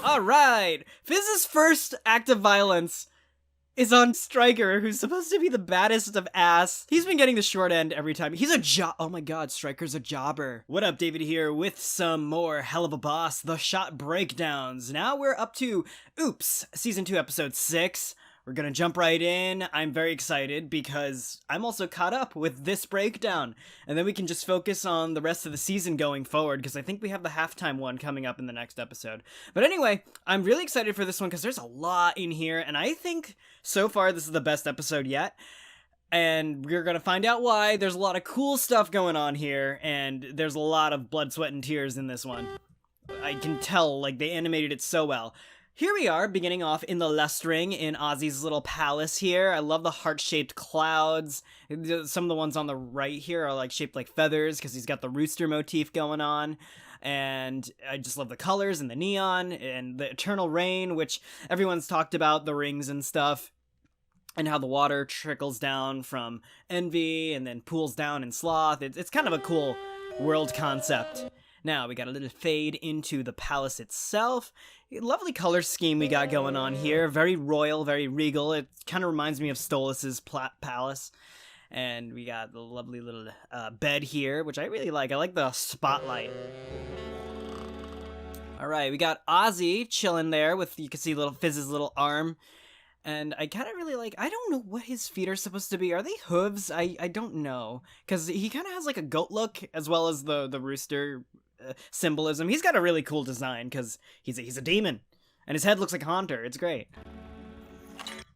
Alright! Fizz's first act of violence is on Striker, who's supposed to be the baddest of ass. He's been getting the short end every time. He's a oh my god, Striker's a jobber. What up, David here with some more Helluva Boss, the shot breakdowns. Now we're up to, Season 2, Episode 6. We're gonna jump right in. I'm very excited because I'm also caught up with this breakdown. And then we can just focus on the rest of the season going forward, because I think we have the halftime one coming up in the next episode. But anyway, I'm really excited for this one because there's a lot in here, and I think so far this is the best episode yet. And we're gonna find out why. There's a lot of cool stuff going on here, and there's a lot of blood, sweat, and tears in this one. I can tell, like, they animated it so well. Here we are, beginning off in the Lestring, in Ozzy's little palace here. I love the heart-shaped clouds. Some of the ones on the right here are like shaped like feathers, because he's got the rooster motif going on. And I just love the colors and the neon, and the eternal rain, which everyone's talked about, the rings and stuff. And how the water trickles down from Envy, and then pools down in Sloth. It's kind of a cool world concept. Now, we got a little fade into the palace itself. Lovely color scheme we got going on here. Very royal, very regal. It kind of reminds me of Stolas' palace. And we got the lovely little bed here, which I really like. I like the spotlight. Alright, we got Ozzy chilling there with, you can see little Fizz's little arm. And I kind of really like, I don't know what his feet are supposed to be. Are they hooves? I don't know. Because he kind of has like a goat look, as well as the rooster symbolism. He's got a really cool design, because he's a demon. And his head looks like Haunter. It's great.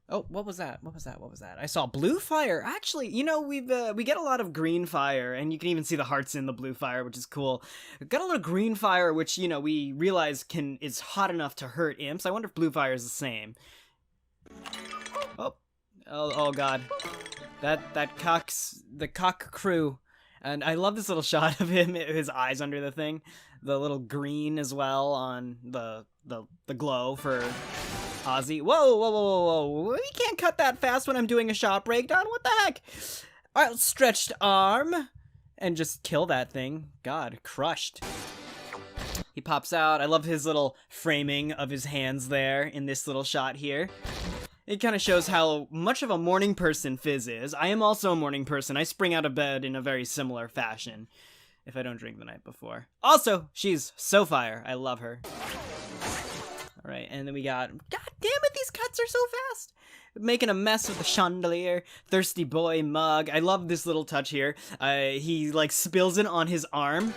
Oh, what was that? What was that? I saw blue fire. Actually, you know, we get a lot of green fire, and you can even see the hearts in the blue fire, which is cool. We've got a lot of green fire, which, you know, we realize is hot enough to hurt imps. I wonder if blue fire is the same. Oh god. The cock crew. And I love this little shot of him, his eyes under the thing. The little green as well on the glow for Ozzy. Whoa. We can't cut that fast when I'm doing a shot breakdown. What the heck? Outstretched arm. And just kill that thing. God, crushed. He pops out. I love his little framing of his hands there in this little shot here. It kind of shows how much of a morning person Fizz is. I am also a morning person. I spring out of bed in a very similar fashion, if I don't drink the night before. Also, she's so fire. I love her. Alright, and then we got... God damn it, these cuts are so fast! Making a mess with the chandelier. Thirsty boy mug. I love this little touch here. He, like, spills it on his arm.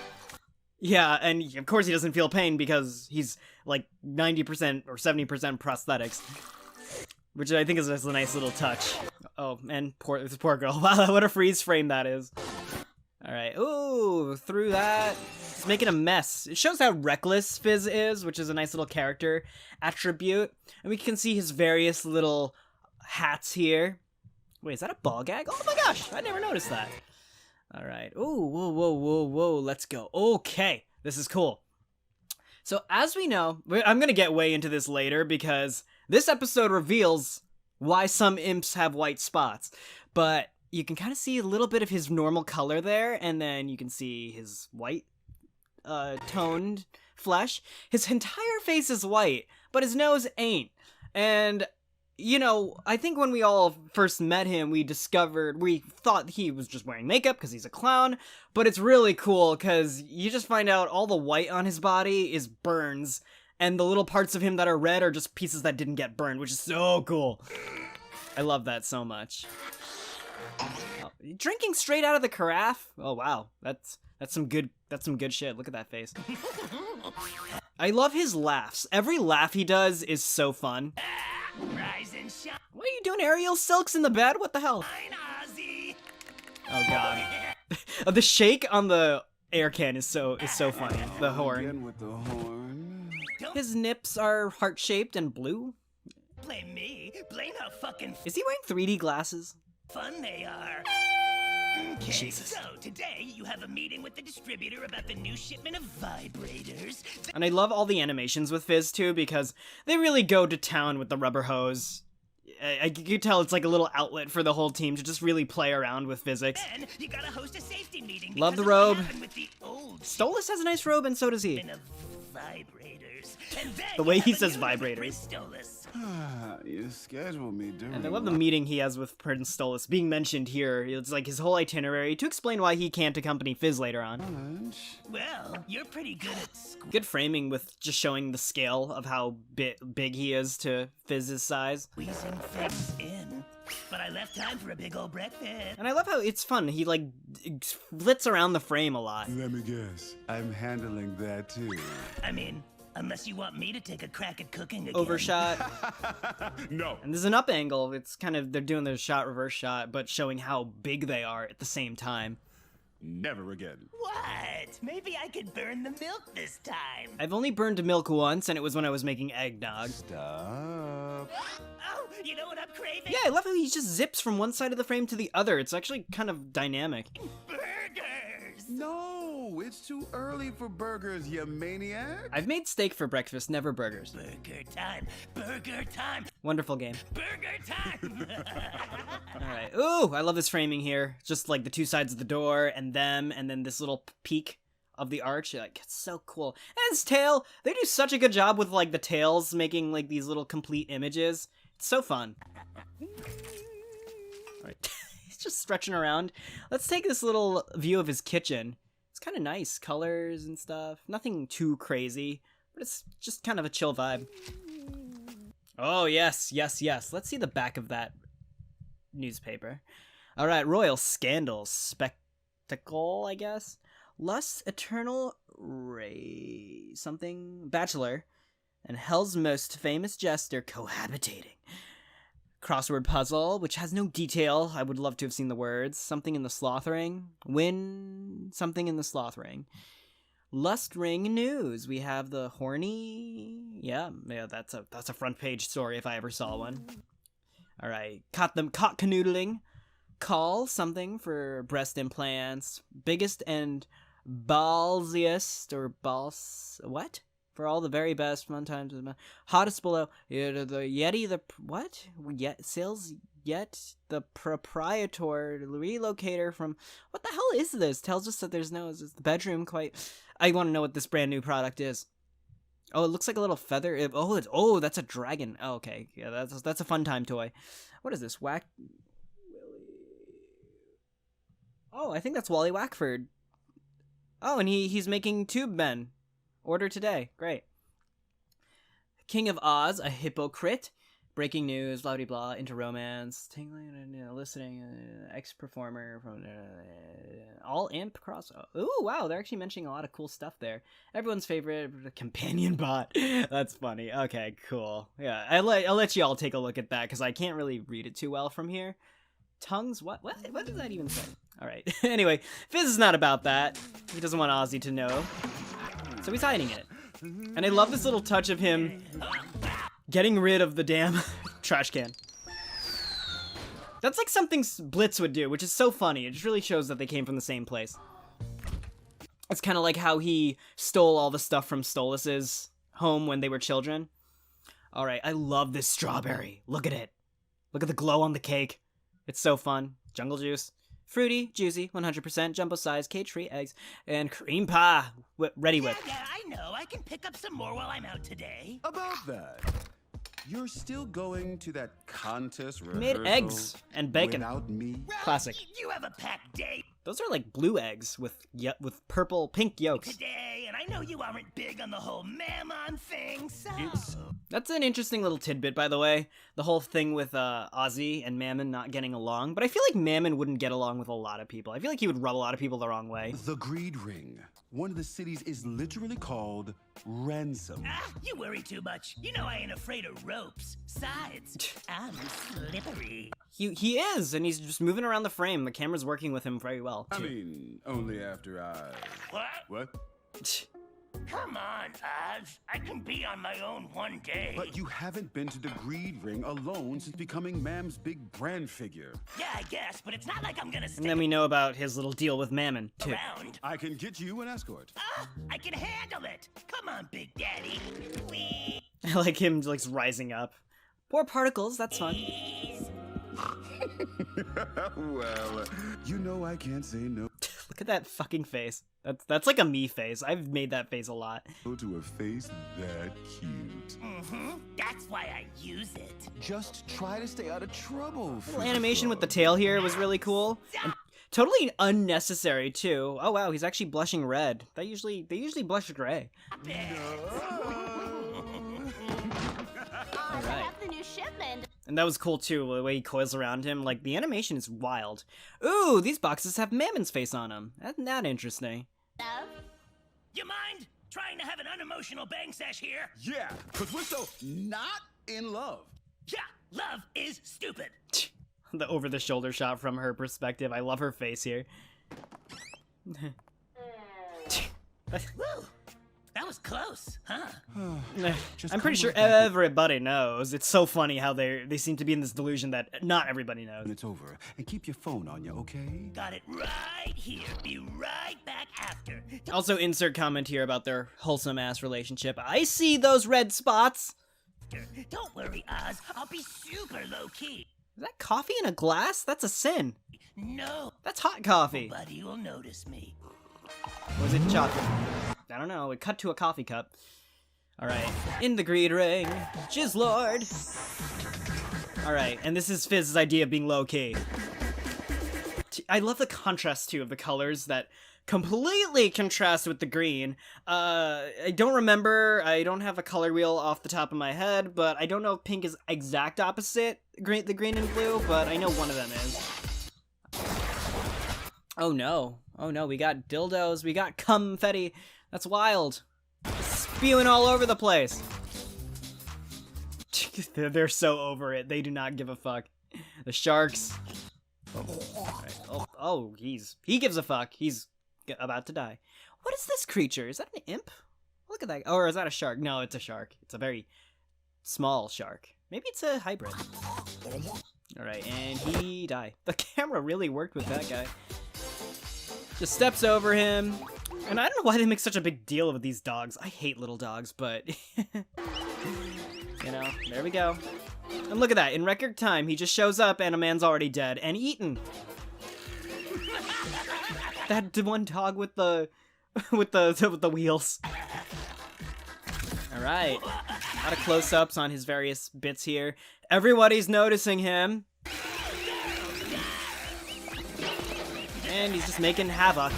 Yeah, and of course he doesn't feel pain because he's, like, 90% or 70% prosthetics. Which I think is just a nice little touch. Oh, and this poor girl. Wow, what a freeze frame that is. Alright, ooh, through that. It's making a mess. It shows how reckless Fizz is, which is a nice little character attribute. And we can see his various little hats here. Wait, is that a ball gag? Oh my gosh, I never noticed that. Alright, ooh, whoa, let's go. Okay, this is cool. So, as we know, I'm gonna get way into this later because this episode reveals why some imps have white spots, but you can kind of see a little bit of his normal color there, and then you can see his white, toned flesh. His entire face is white, but his nose ain't. And, you know, I think when we all first met him, we thought he was just wearing makeup because he's a clown, but it's really cool because you just find out all the white on his body is burns. And the little parts of him that are red are just pieces that didn't get burned, which is so cool. I love that so much. Oh, drinking straight out of the carafe? Oh wow, that's some good shit. Look at that face. I love his laughs. Every laugh he does is so fun. Rise and shine. What are you doing, Ariel Silks in the bed? What the hell? Oh god. The shake on the air can is so funny. The horn. His nips are heart-shaped and blue. Blame me. Blame how fucking... Is he wearing 3D glasses? Fun they are. Okay, Jesus. So today you have a meeting with the distributor about the new shipment of vibrators. And I love all the animations with Fizz too, because they really go to town with the rubber hose. I could tell it's like a little outlet for the whole team to just really play around with physics. Then you gotta host a safety meeting. Love the robe. The old Stolas has a nice robe, and so does he. Of vibrators. And then The way you he have a says meeting with vibrators. Prince Stolas. You scheduled me during. And I love the meeting he has with Prince Stolas being mentioned here. It's like his whole itinerary to explain why he can't accompany Fizz later on. lunch. Well, you're pretty good at school. Good framing with just showing the scale of how big he is to Fizz's size. Squeezing things in. But I left time for a big old breakfast. And I love how it's fun. He like flits around the frame a lot. Let me guess. I'm handling that too. I mean, unless you want me to take a crack at cooking again. Overshot. No. And there's an up angle. It's kind of, they're doing the shot reverse shot, but showing how big they are at the same time. Never again. What? Maybe I could burn the milk this time. I've only burned milk once, and it was when I was making eggnog. Stop. Oh, you know what I'm craving? Yeah, I love how he just zips from one side of the frame to the other. It's actually kind of dynamic. Burgers! No, it's too early for burgers, you maniac. I've made steak for breakfast, never burgers. Burger time! Burger time! Wonderful game. Burger time! Alright. Ooh, I love this framing here. Just like the two sides of the door and them, and then this little peak of the arch. Like, it's so cool. And his tail, they do such a good job with like the tails making like these little complete images. It's so fun. Alright. He's just stretching around. Let's take this little view of his kitchen. It's kind of nice. Colors and stuff. Nothing too crazy, but it's just kind of a chill vibe. Oh, yes, yes, yes. Let's see the back of that newspaper. All right, Royal Scandals. Spectacle, I guess. Lust, Eternal Ray... something? Bachelor. And Hell's Most Famous Jester cohabitating. Crossword puzzle, which has no detail. I would love to have seen the words. Something in the sloth ring. Win something in the sloth ring. Lust Ring News. We have the horny. Yeah, that's a front page story if I ever saw one. All right, caught canoodling. Call something for breast implants. Biggest and ballsiest or balls what? For all the very best fun times. Hottest below. The Yeti, the what? Yet sales yet the proprietor relocator from what the hell is this? Tells us that there's no is the bedroom quite. I want to know what this brand new product is. Oh, it looks like a little feather. Oh, that's a dragon. Oh, okay, yeah, that's a fun time toy. What is this? Whack. Oh, I think that's Wally Wackford. Oh, and he's making tube men. Order today. Great. King of Oz, a hypocrite. Breaking news, blah blah blah, into romance, tingling and listening, ex-performer from all imp cross. Ooh, wow, they're actually mentioning a lot of cool stuff there. Everyone's favorite companion bot. That's funny. Okay, cool. Yeah, I'll let you all take a look at that because I can't really read it too well from here. Tongues? What does that even say? All right. Anyway, Fizz is not about that. He doesn't want Ozzy to know, so he's hiding it. And I love this little touch of him getting rid of the damn trash can. That's like something Blitz would do, which is so funny. It just really shows that they came from the same place. It's kind of like how he stole all the stuff from Stolas's home when they were children. All right, I love this strawberry. Look at it. Look at the glow on the cake. It's so fun. Jungle juice. Fruity, juicy, 100%, jumbo size, cage-free eggs, and cream pie. Ready whip. Yeah, I know. I can pick up some more while I'm out today. About that, you're still going to that contest rehearsal Made eggs and bacon. without me? Well, Classic. You have a packed day Those are like blue eggs with pink yolks. today, and I know you aren't big on the whole Mammon thing, so... That's an interesting little tidbit, by the way. The whole thing with Ozzy and Mammon not getting along. But I feel like Mammon wouldn't get along with a lot of people. I feel like he would rub a lot of people the wrong way. The Greed Ring. One of the cities is literally called Ransom. Ah, you worry too much. You know I ain't afraid of ropes. Besides, I'm slippery. He is, and he's just moving around the frame. The camera's working with him very well, I too. mean, only after I... What? What? Come on, Oz. I can be on my own one day. But you haven't been to the Greed Ring alone since becoming Mam's big brand figure. Yeah, I guess, but it's not like I'm gonna And stick then we know about his little deal with Mammon, too. around. I can get you an escort. Ah, I can handle it. Come on, Big Daddy. Whee! I like him, like, rising up. Poor particles, that's fun. Please. Well, you know I can't say no. Look Look at that fucking face. That's like a me face. I've made that face a lot. To a face that cute. That's why I use it. Just try to stay out of trouble. Little animation with the tail here was really cool. And totally unnecessary too. Oh wow, he's actually blushing red. They usually blush gray. I have the new shipment. And that was cool too, the way he coils around him. Like, the animation is wild. Ooh, these boxes have Mammon's face on them. Isn't that interesting? Love? You mind trying to have an unemotional bang sesh here? Yeah, because we're so not in love. Yeah, love is stupid. The over-the-shoulder shot from her perspective. I love her face here. Woo, that was close, huh? I'm pretty sure everybody knows. It's so funny how they seem to be in this delusion that not everybody knows. And it's over. And keep your phone on you, okay? Got it right here. Be right back after. Also, insert comment here about their wholesome-ass relationship. I see those red spots! Don't worry, Oz. I'll be super low-key. Is that coffee in a glass? That's a sin. No. That's hot coffee. Nobody will notice me. Or was it chocolate? I don't know. It cut to a coffee cup. Alright. In the greed ring. Jizzlord. Alright, and this is Fizz's idea of being low-key. I love the contrast, too, of the colors that completely contrast with the green. I don't remember. I don't have a color wheel off the top of my head, but I don't know if pink is exact opposite the green and blue, but I know one of them is. Oh no. Oh no, we got dildos, we got confetti. That's wild. Spewing all over the place. They're so over it. They do not give a fuck. The sharks. Oh, he gives a fuck. He's about to die. What is this creature? Is that an imp? Look at that. Or is that a shark? No, it's a shark. It's a very small shark. Maybe it's a hybrid. Alright, and he died. The camera really worked with that guy. Just steps over him. And I don't know why they make such a big deal of these dogs. I hate little dogs, but... you know, there we go. And look at that. In record time, he just shows up and a man's already dead and eaten. That one dog with the with the wheels. All right, a lot of close-ups on his various bits here. Everybody's noticing him, and he's just making havoc.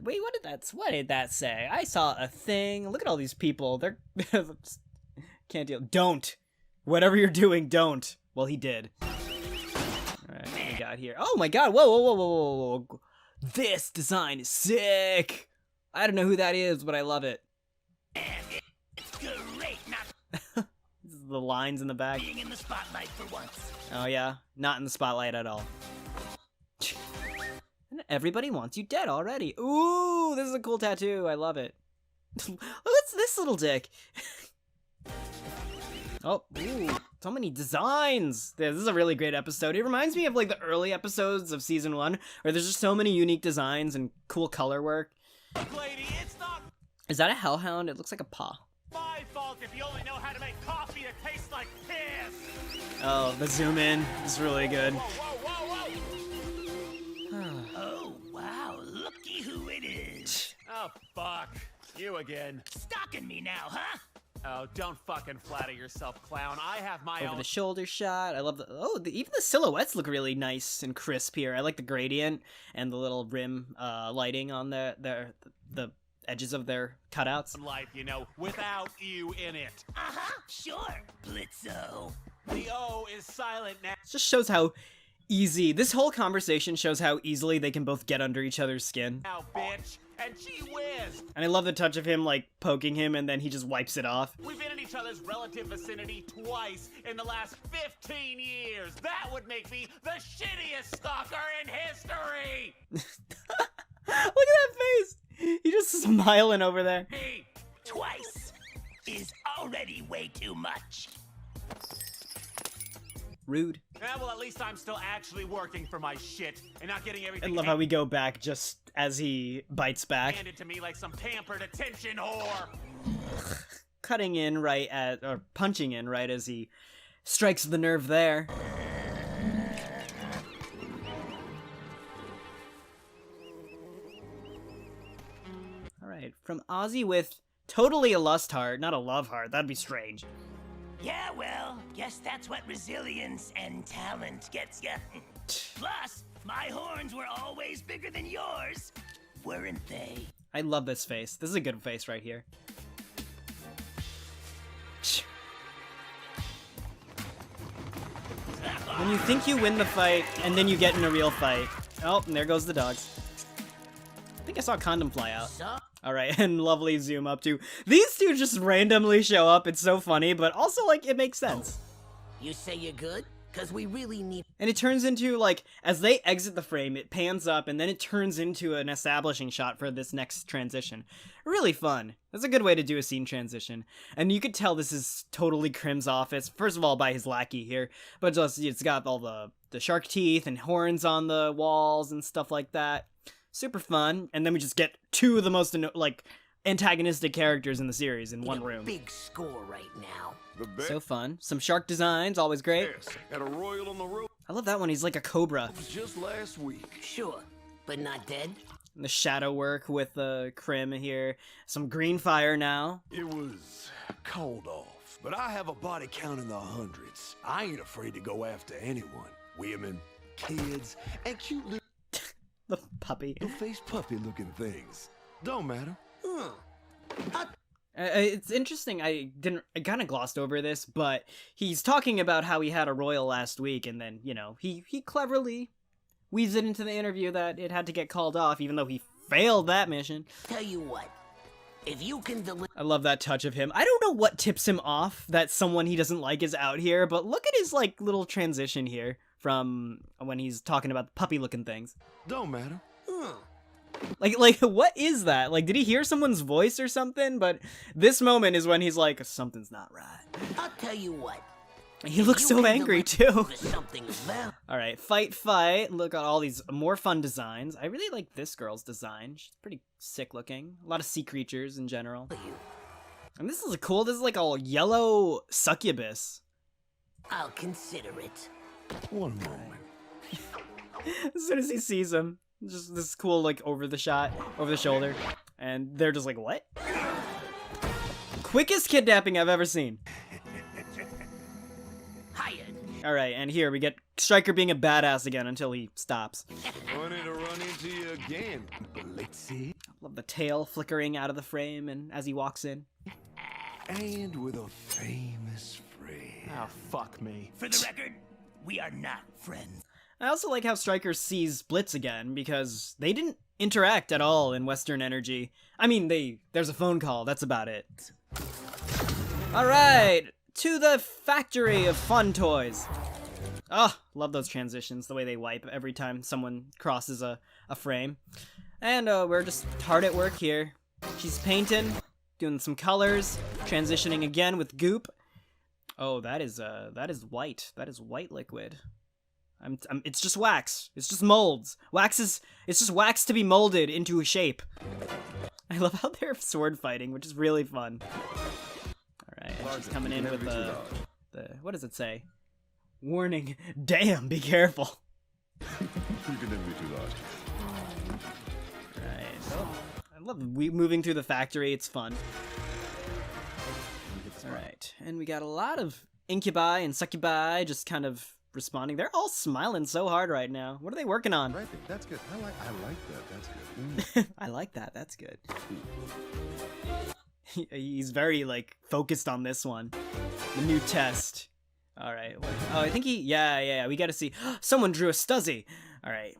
What did that say? I saw a thing. Look at all these people. They're can't deal. Don't. Whatever you're doing, don't. Well, he did. All right, what do we got here? Oh my God! Whoa! This design is sick! I don't know who that is, but I love it. It's great not This is the lines in the back. being in the spotlight for once. Oh yeah, not in the spotlight at all. And everybody wants you dead already. Ooh, this is a cool tattoo. I love it. Look at this little dick. Oh, ooh, so many designs. This is a really great episode. It reminds me of like the early episodes of season 1, where there's just so many unique designs and cool color work. Lady, it's not Is that a hellhound? It looks like a paw. my fault if you only know how to make coffee that tastes like piss. Oh, the zoom in is really good. Whoa. Oh, wow. Looky who it is. Oh, fuck. You again. Stalking me now, huh? Oh, don't fucking flatter yourself, clown. I have my Over own. the shoulder shot. I love the even the silhouettes look really nice and crisp here. I like the gradient and the little rim lighting on the edges of their cutouts. Life, you know, without you in it. Uh-huh, sure, Blitzo. The O is silent now. It just shows how easy this whole conversation shows how easily they can both get under each other's skin. Now, bitch. And gee whiz. And I love the touch of him like poking him and then he just wipes it off. We've been in each other's relative vicinity twice in the last 15 years. That would make me the shittiest stalker in history. Look at that face. He's just smiling over there. Hey, twice is already way too much. Rude. Yeah, well, at least I'm still actually working for my shit and not getting I everything love how we go back just as he bites back. handed to me like some pampered attention whore. Cutting in right at, or punching in right as he strikes the nerve there. from Ozzy with totally a lust heart, not a love heart. That'd be strange. Yeah, well, guess that's what resilience and talent gets ya. Plus, my horns were always bigger than yours, weren't they? I love this face. This is a good face right here. When you think you win the fight, and then you get in a real fight. Oh, and there goes the dogs. I think I saw a condom fly out. Alright, and lovely zoom up to these two just randomly show up. It's so funny, but also, like, it makes sense. You say you're good? Because we really need... And it turns into, like, as they exit the frame, it pans up, and then it turns into an establishing shot for this next transition. Really fun. That's a good way to do a scene transition. And you could tell this is totally Krim's office, first of all by his lackey here, but just, it's got all the shark teeth and horns on the walls and stuff like that. Super fun. And then we just get two of the most, like, antagonistic characters in the series in one room. Big score right now. So fun. Some shark designs, always great. At a royal on the road I love that one. He's like a cobra. just last week. Sure, but not dead. And the shadow work with Krim here. Some green fire now. It was called off, but I have a body count in the hundreds. I ain't afraid to go after anyone. Women, kids, and cute little The puppy. face puppy looking things. Don't matter. It's interesting. I kind of glossed over this, but he's talking about how he had a royal last week, and then, you know, he cleverly weaves it into the interview that it had to get called off, even though he failed that mission. Tell you what, if you can deliver... I love that touch of him. I don't know what tips him off that someone he doesn't like is out here, but look at his, like, little transition here from when he's talking about the puppy-looking things. Don't matter. Like, what is that? Like, did he hear someone's voice or something? But this moment is when he's like, something's not right. I'll tell you what. He looks so angry, too. Something well. Alright, fight. Look at all these more fun designs. I really like this girl's design. She's pretty sick looking. A lot of sea creatures in general. And this is cool. This is like a yellow succubus. I'll consider it. One moment. As soon as he sees him. Just this cool, like, over the shoulder. And they're just like, what? Quickest kidnapping I've ever seen. Hired. Alright, and here we get Stryker being a badass again until he stops. Funny to run into you again, Blitzy. Love the tail flickering out of the frame and as he walks in. And with a famous friend. Oh, fuck me. For the record, we are not friends. I also like how Stryker sees Blitz again, because they didn't interact at all in Western Energy. I mean, there's a phone call, that's about it. Alright, to the factory of fun toys. Oh, love those transitions, the way they wipe every time someone crosses a frame. And we're just hard at work here. She's painting, doing some colors, transitioning again with goop. Oh, that is white. That is white liquid. It's just wax. It's just molds. It's just wax to be molded into a shape. I love how they're sword fighting, which is really fun. Alright, she's coming in with the what does it say? Warning, damn, be careful. You can never be too large. Right. Oh, I love moving through the factory, it's fun. Alright, and we got a lot of incubi and succubi just kind of responding. They're all smiling so hard right now. What are they working on? Right, that's good. I like that. That's good. I like that. That's good. He's very, like, focused on this one. The new test. Alright. Oh, I think yeah, we gotta see. Someone drew a Stuzzy. Alright.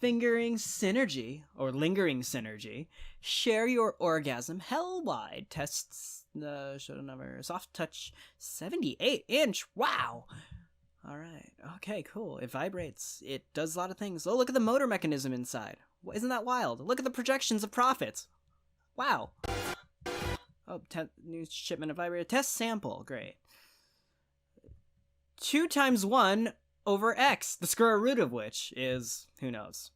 Fingering synergy, or lingering synergy. Share your orgasm hell-wide. Tests the shoulder number. Soft touch 78-inch. Wow. Alright, okay, cool. It vibrates. It does a lot of things. Oh, look at the motor mechanism inside. Isn't that wild? Look at the projections of profits. Wow. Oh, new shipment of vibrator. Test sample. Great. 2 times 1 over x, the square root of which is, who knows.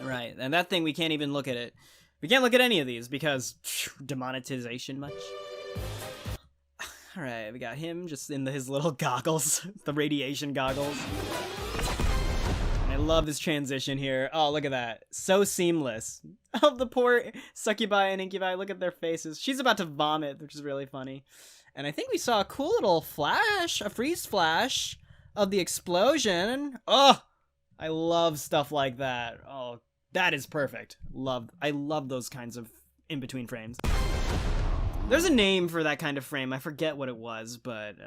Right, and that thing, we can't even look at it. We can't look at any of these because demonetization much. Alright, we got him just in his little goggles, the radiation goggles. And I love this transition here. Oh, look at that. So seamless. Oh, the poor succubi and incubi. Look at their faces. She's about to vomit, which is really funny. And I think we saw a cool little flash, a freeze flash of the explosion. Oh, I love stuff like that. Oh, that is perfect. I love those kinds of in-between frames. There's a name for that kind of frame. I forget what it was, but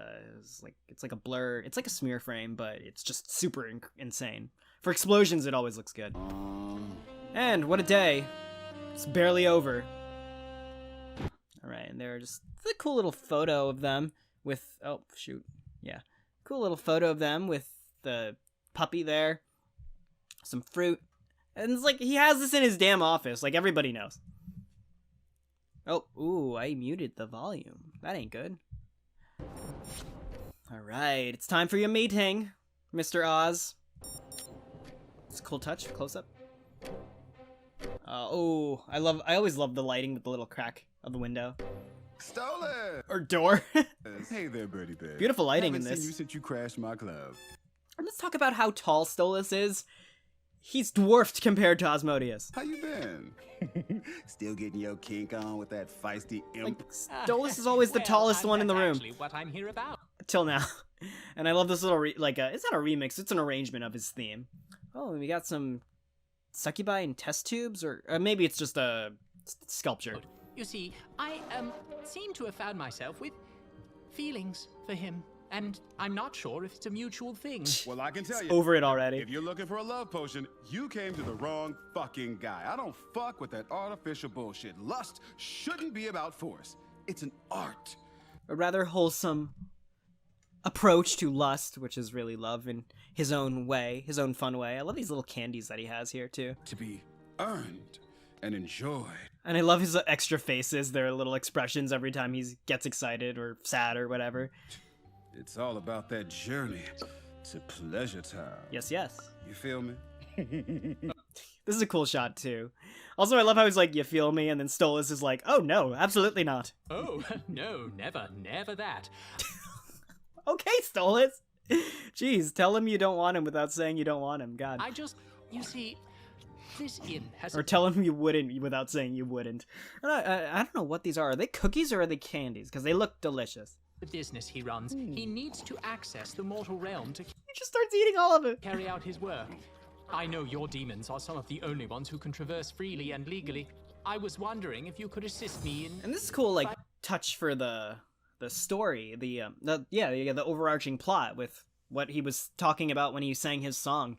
it's like a blur. It's like a smear frame, but it's just super insane. For explosions, it always looks good. And what a day. It's barely over. All right, and there's just a cool little photo of them with, oh, shoot. Yeah. Cool little photo of them with the puppy there. Some fruit. And it's like, he has this in his damn office, like everybody knows. Oh, ooh, I muted the volume. That ain't good. All right, it's time for your meeting, Mr. Oz. It's a cool touch, close up. Oh, I always love the lighting with the little crack of the window. Stolas! Or door. Hey there, birdie bear. Beautiful lighting in Haven't this. seen you since you crashed my club. And let's talk about how tall Stolas is. He's dwarfed compared to Asmodeus. How you been? Still getting your kink on with that feisty Like, imp? Stolas is always the tallest one in the room. Actually, what I'm here about. Till now. And I love this little, it's not a remix, it's an arrangement of his theme. Oh, we got some succubi and test tubes, or maybe it's just a sculpture. You see, I seem to have found myself with feelings for him, and I'm not sure if it's a mutual thing. Well, I can tell you. Over it already. If you're looking for a love potion, you came to the wrong fucking guy. I don't fuck with that artificial bullshit. Lust shouldn't be about force. It's an art. A rather wholesome approach to lust, which is really love in his own way, his own fun way. I love these little candies that he has here, too. To be earned and enjoyed. And I love his extra faces, their little expressions every time he gets excited or sad or whatever. It's all about that journey to pleasure time. Yes, yes. You feel me? This is a cool shot, too. Also, I love how he's like, you feel me? And then Stolas is like, oh, no, absolutely not. Oh, no, never that. Okay, Stolas. Jeez, tell him you don't want him without saying you don't want him. God. You see, this inn has... Or tell him you wouldn't without saying you wouldn't. I don't know what these are. Are they cookies or are they candies? Because they look delicious. The business he runs, he needs to access the mortal realm to He just starts eating all of it. carry out his work. I know your demons are some of the only ones who can traverse freely and legally. I was wondering if you could assist me in... And this is cool, like, touch for the story, the overarching plot with what he was talking about when he sang his song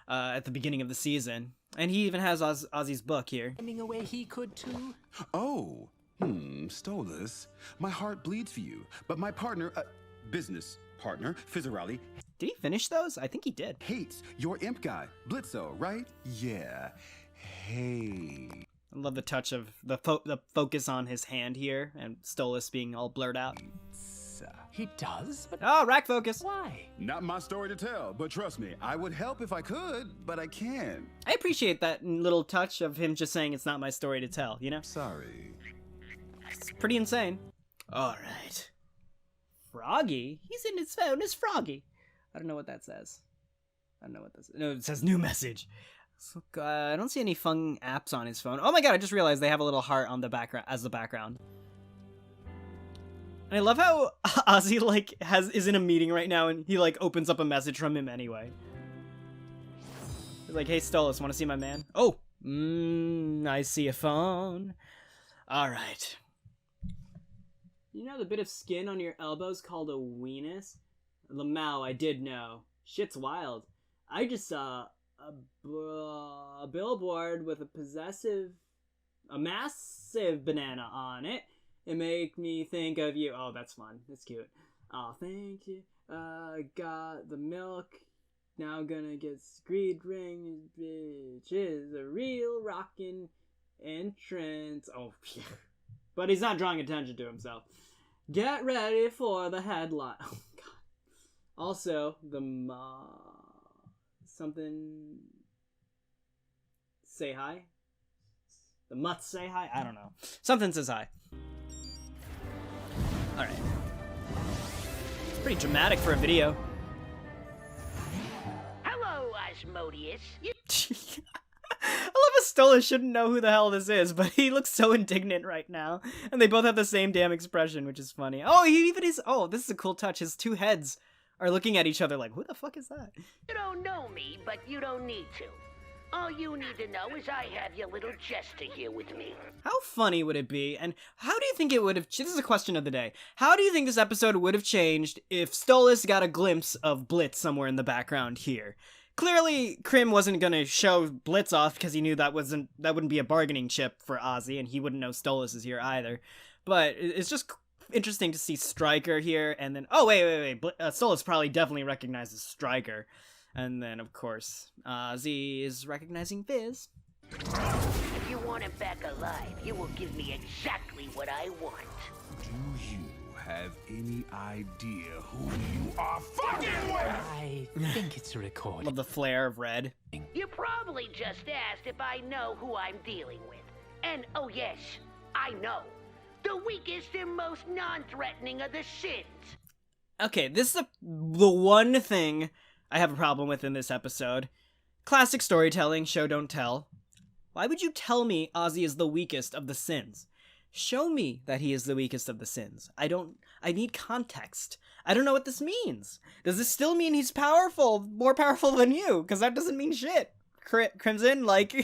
at the beginning of the season. And he even has Ozzy's book here. Finding a way he could too. Oh, Stolas. My heart bleeds for you, but my partner, business partner, Fizzarolli, Did he finish those? I think he did. hates your imp guy, Blitzo, right? Yeah. Hey. I love the touch of the focus on his hand here, and Stolas being all blurred out. He does? But Oh, rack focus. why? Not my story to tell, but trust me, I would help if I could, but I can't. I appreciate that little touch of him just saying it's not my story to tell, you know? Sorry. It's pretty insane. Alright. Froggy? He's in his phone as Froggy. I don't know what that says. No, it says new message. So, I don't see any fun apps on his phone. Oh my god, I just realized they have a little heart on the background as the background. And I love how Ozzy is in a meeting right now and he opens up a message from him anyway. He's like, "Hey Stolas, want to see my man?" Oh, I see a phone. All right. You know the bit of skin on your elbows called a weenus? Lamau, I did know. Shit's wild. I just saw a billboard with a massive banana on it. It make me think of you. Oh, that's fun. That's cute. Oh, thank you. Got the milk. Now gonna get greed ring. Bitch is a real rockin' entrance. Oh, yeah. But he's not drawing attention to himself. Get ready for the headline. Oh, God. Also, something... Say hi? The mutts say hi? I don't know. Something says hi. Alright. It's pretty dramatic for a video. Hello, Asmodeus. I love how Stolas shouldn't know who the hell this is, but he looks so indignant right now. And they both have the same damn expression, which is funny. Oh, he even is. Oh, this is a cool touch. His two heads are looking at each other like, who the fuck is that? You don't know me, but you don't need to. All you need to know is I have your little jester here with me. How funny would it be? And how do you think it would have... This is a question of the day. How do you think this episode would have changed if Stolas got a glimpse of Blitz somewhere in the background here? Clearly, Krim wasn't going to show Blitz off because he knew that wouldn't be a bargaining chip for Ozzy, and he wouldn't know Stolas is here either. But it's just interesting to see Stryker here, and then... Oh, wait. Stolas probably definitely recognizes Stryker. And then, of course, Ozzy is recognizing Fizz. If you want him back alive, you will give me exactly what I want. Do you have any idea who you are fucking with? I think it's a record. Love the flare of red. You probably just asked if I know who I'm dealing with. And, oh yes, I know. The weakest and most non-threatening of the sins. Okay, this is the one thing I have a problem with in this episode. Classic storytelling, show don't tell. Why would you tell me Ozzy is the weakest of the sins? Show me that he is the weakest of the sins. I need context. I don't know what this means. Does this still mean he's powerful, more powerful than you? Because that doesn't mean shit. Crimson, like,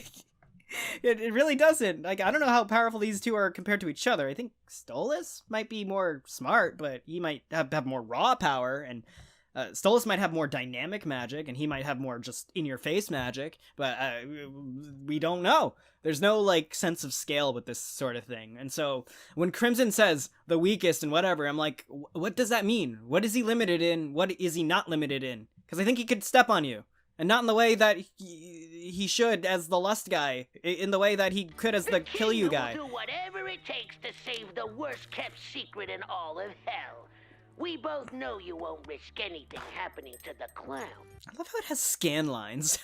it really doesn't. Like, I don't know how powerful these two are compared to each other. I think Stolas might be more smart, but he might have more raw power, and Stolas might have more dynamic magic, and he might have more just in-your-face magic, but we don't know. There's no, like, sense of scale with this sort of thing. And so, when Crimson says the weakest and whatever, I'm like, what does that mean? What is he limited in? What is he not limited in? Because I think he could step on you. And not in the way that he should as the Lust guy. In the way that he could as the Kill You guy. Will do whatever it takes to save the worst-kept secret in all of hell. We both know you won't risk anything happening to the clown. I love how it has scan lines.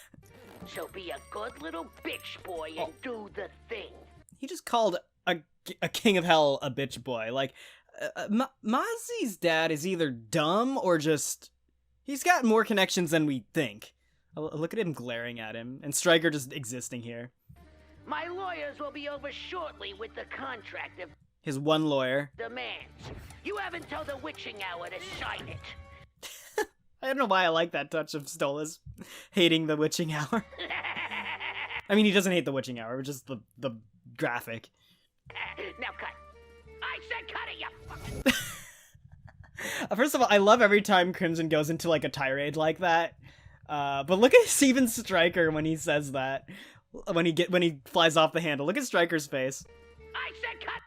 So be a good little bitch boy and do the thing. He just called a king of hell a bitch boy. Like, Mozzie's dad is either dumb or just... He's got more connections than we think. Look at him glaring at him, and Stryker just existing here. My lawyers will be over shortly with the contract of His one lawyer. demands. You have until the witching hour to sign it. I don't know why I like that touch of Stolas hating the witching hour. I mean, he doesn't hate the witching hour, just the graphic. Now cut. I said cut it, you fucking... First of all, I love every time Crimson goes into like a tirade like that. But look at Steven Stryker when he says that. When he flies off the handle. Look at Stryker's face. I said cut.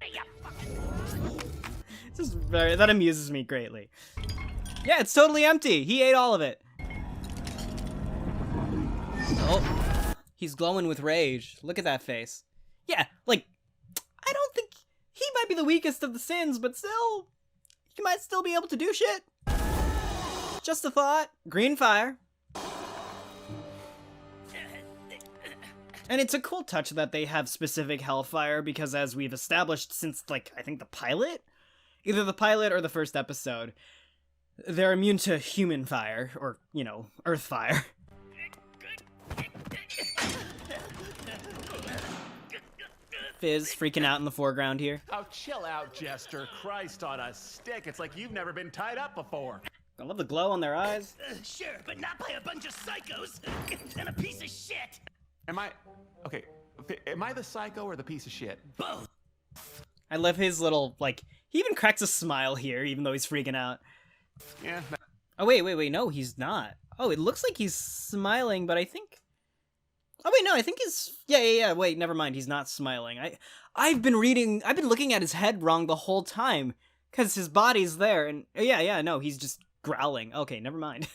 You fucking... That amuses me greatly. Yeah, it's totally empty. He ate all of it. Oh, he's glowing with rage. Look at that face. Yeah, like, I don't think he might be the weakest of the sins, but still, he might still be able to do shit. Just a thought. Green fire. And it's a cool touch that they have specific hellfire, because as we've established since, like, I think the pilot? Either the pilot or the first episode, they're immune to human fire, or, you know, earth fire. Fizz freaking out in the foreground here. Oh, chill out, Jester. Christ on a stick. It's like you've never been tied up before. I love the glow on their eyes. Sure, but not by a bunch of psychos and a piece of shit. Am I the psycho or the piece of shit? Both. I love his little, like, he even cracks a smile here, even though he's freaking out. Yeah. Oh, wait, no, he's not. Oh, it looks like he's smiling, but I think... Oh, wait, no, I think he's... Yeah, wait, never mind, he's not smiling. I've been looking at his head wrong the whole time, because his body's there, and... Yeah, no, he's just growling. Okay, never mind.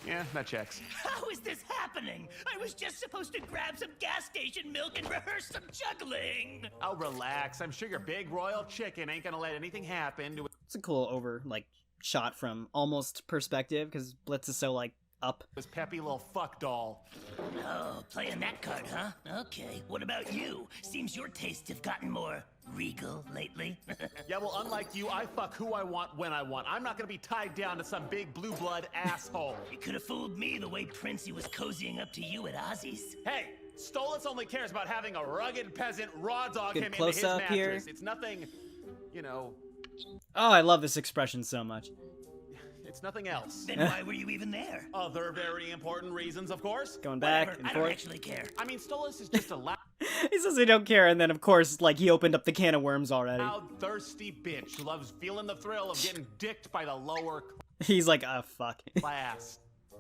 Yeah, that checks. How is this happening? I was just supposed to grab some gas station milk and rehearse some juggling. Oh, relax. I'm sure your big royal chicken ain't gonna let anything happen to... It's a cool shot from almost perspective, because Blitz is so, like, up. This peppy little fuck doll. Oh, playing that card, huh? Okay. What about you? Seems your tastes have gotten more regal lately. Yeah, well, unlike you, I fuck who I want when I want. I'm not gonna be tied down to some big blue blood asshole. You could have fooled me the way Princey was cozying up to you at Ozzy's. Hey, Stolas only cares about having a rugged peasant raw dog Good him into close his up mattress. here. It's nothing, you know, Oh, I love this expression so much. it's nothing else. Then why were you even there? Other very important reasons, of course. Going back Whatever, and I don't forth. actually care. I mean, Stolas is just a loud, He says he don't care, and then of course, like, he opened up the can of worms already. thirsty bitch who loves feeling the thrill of getting dicked by the lower He's like, oh, fuck. class.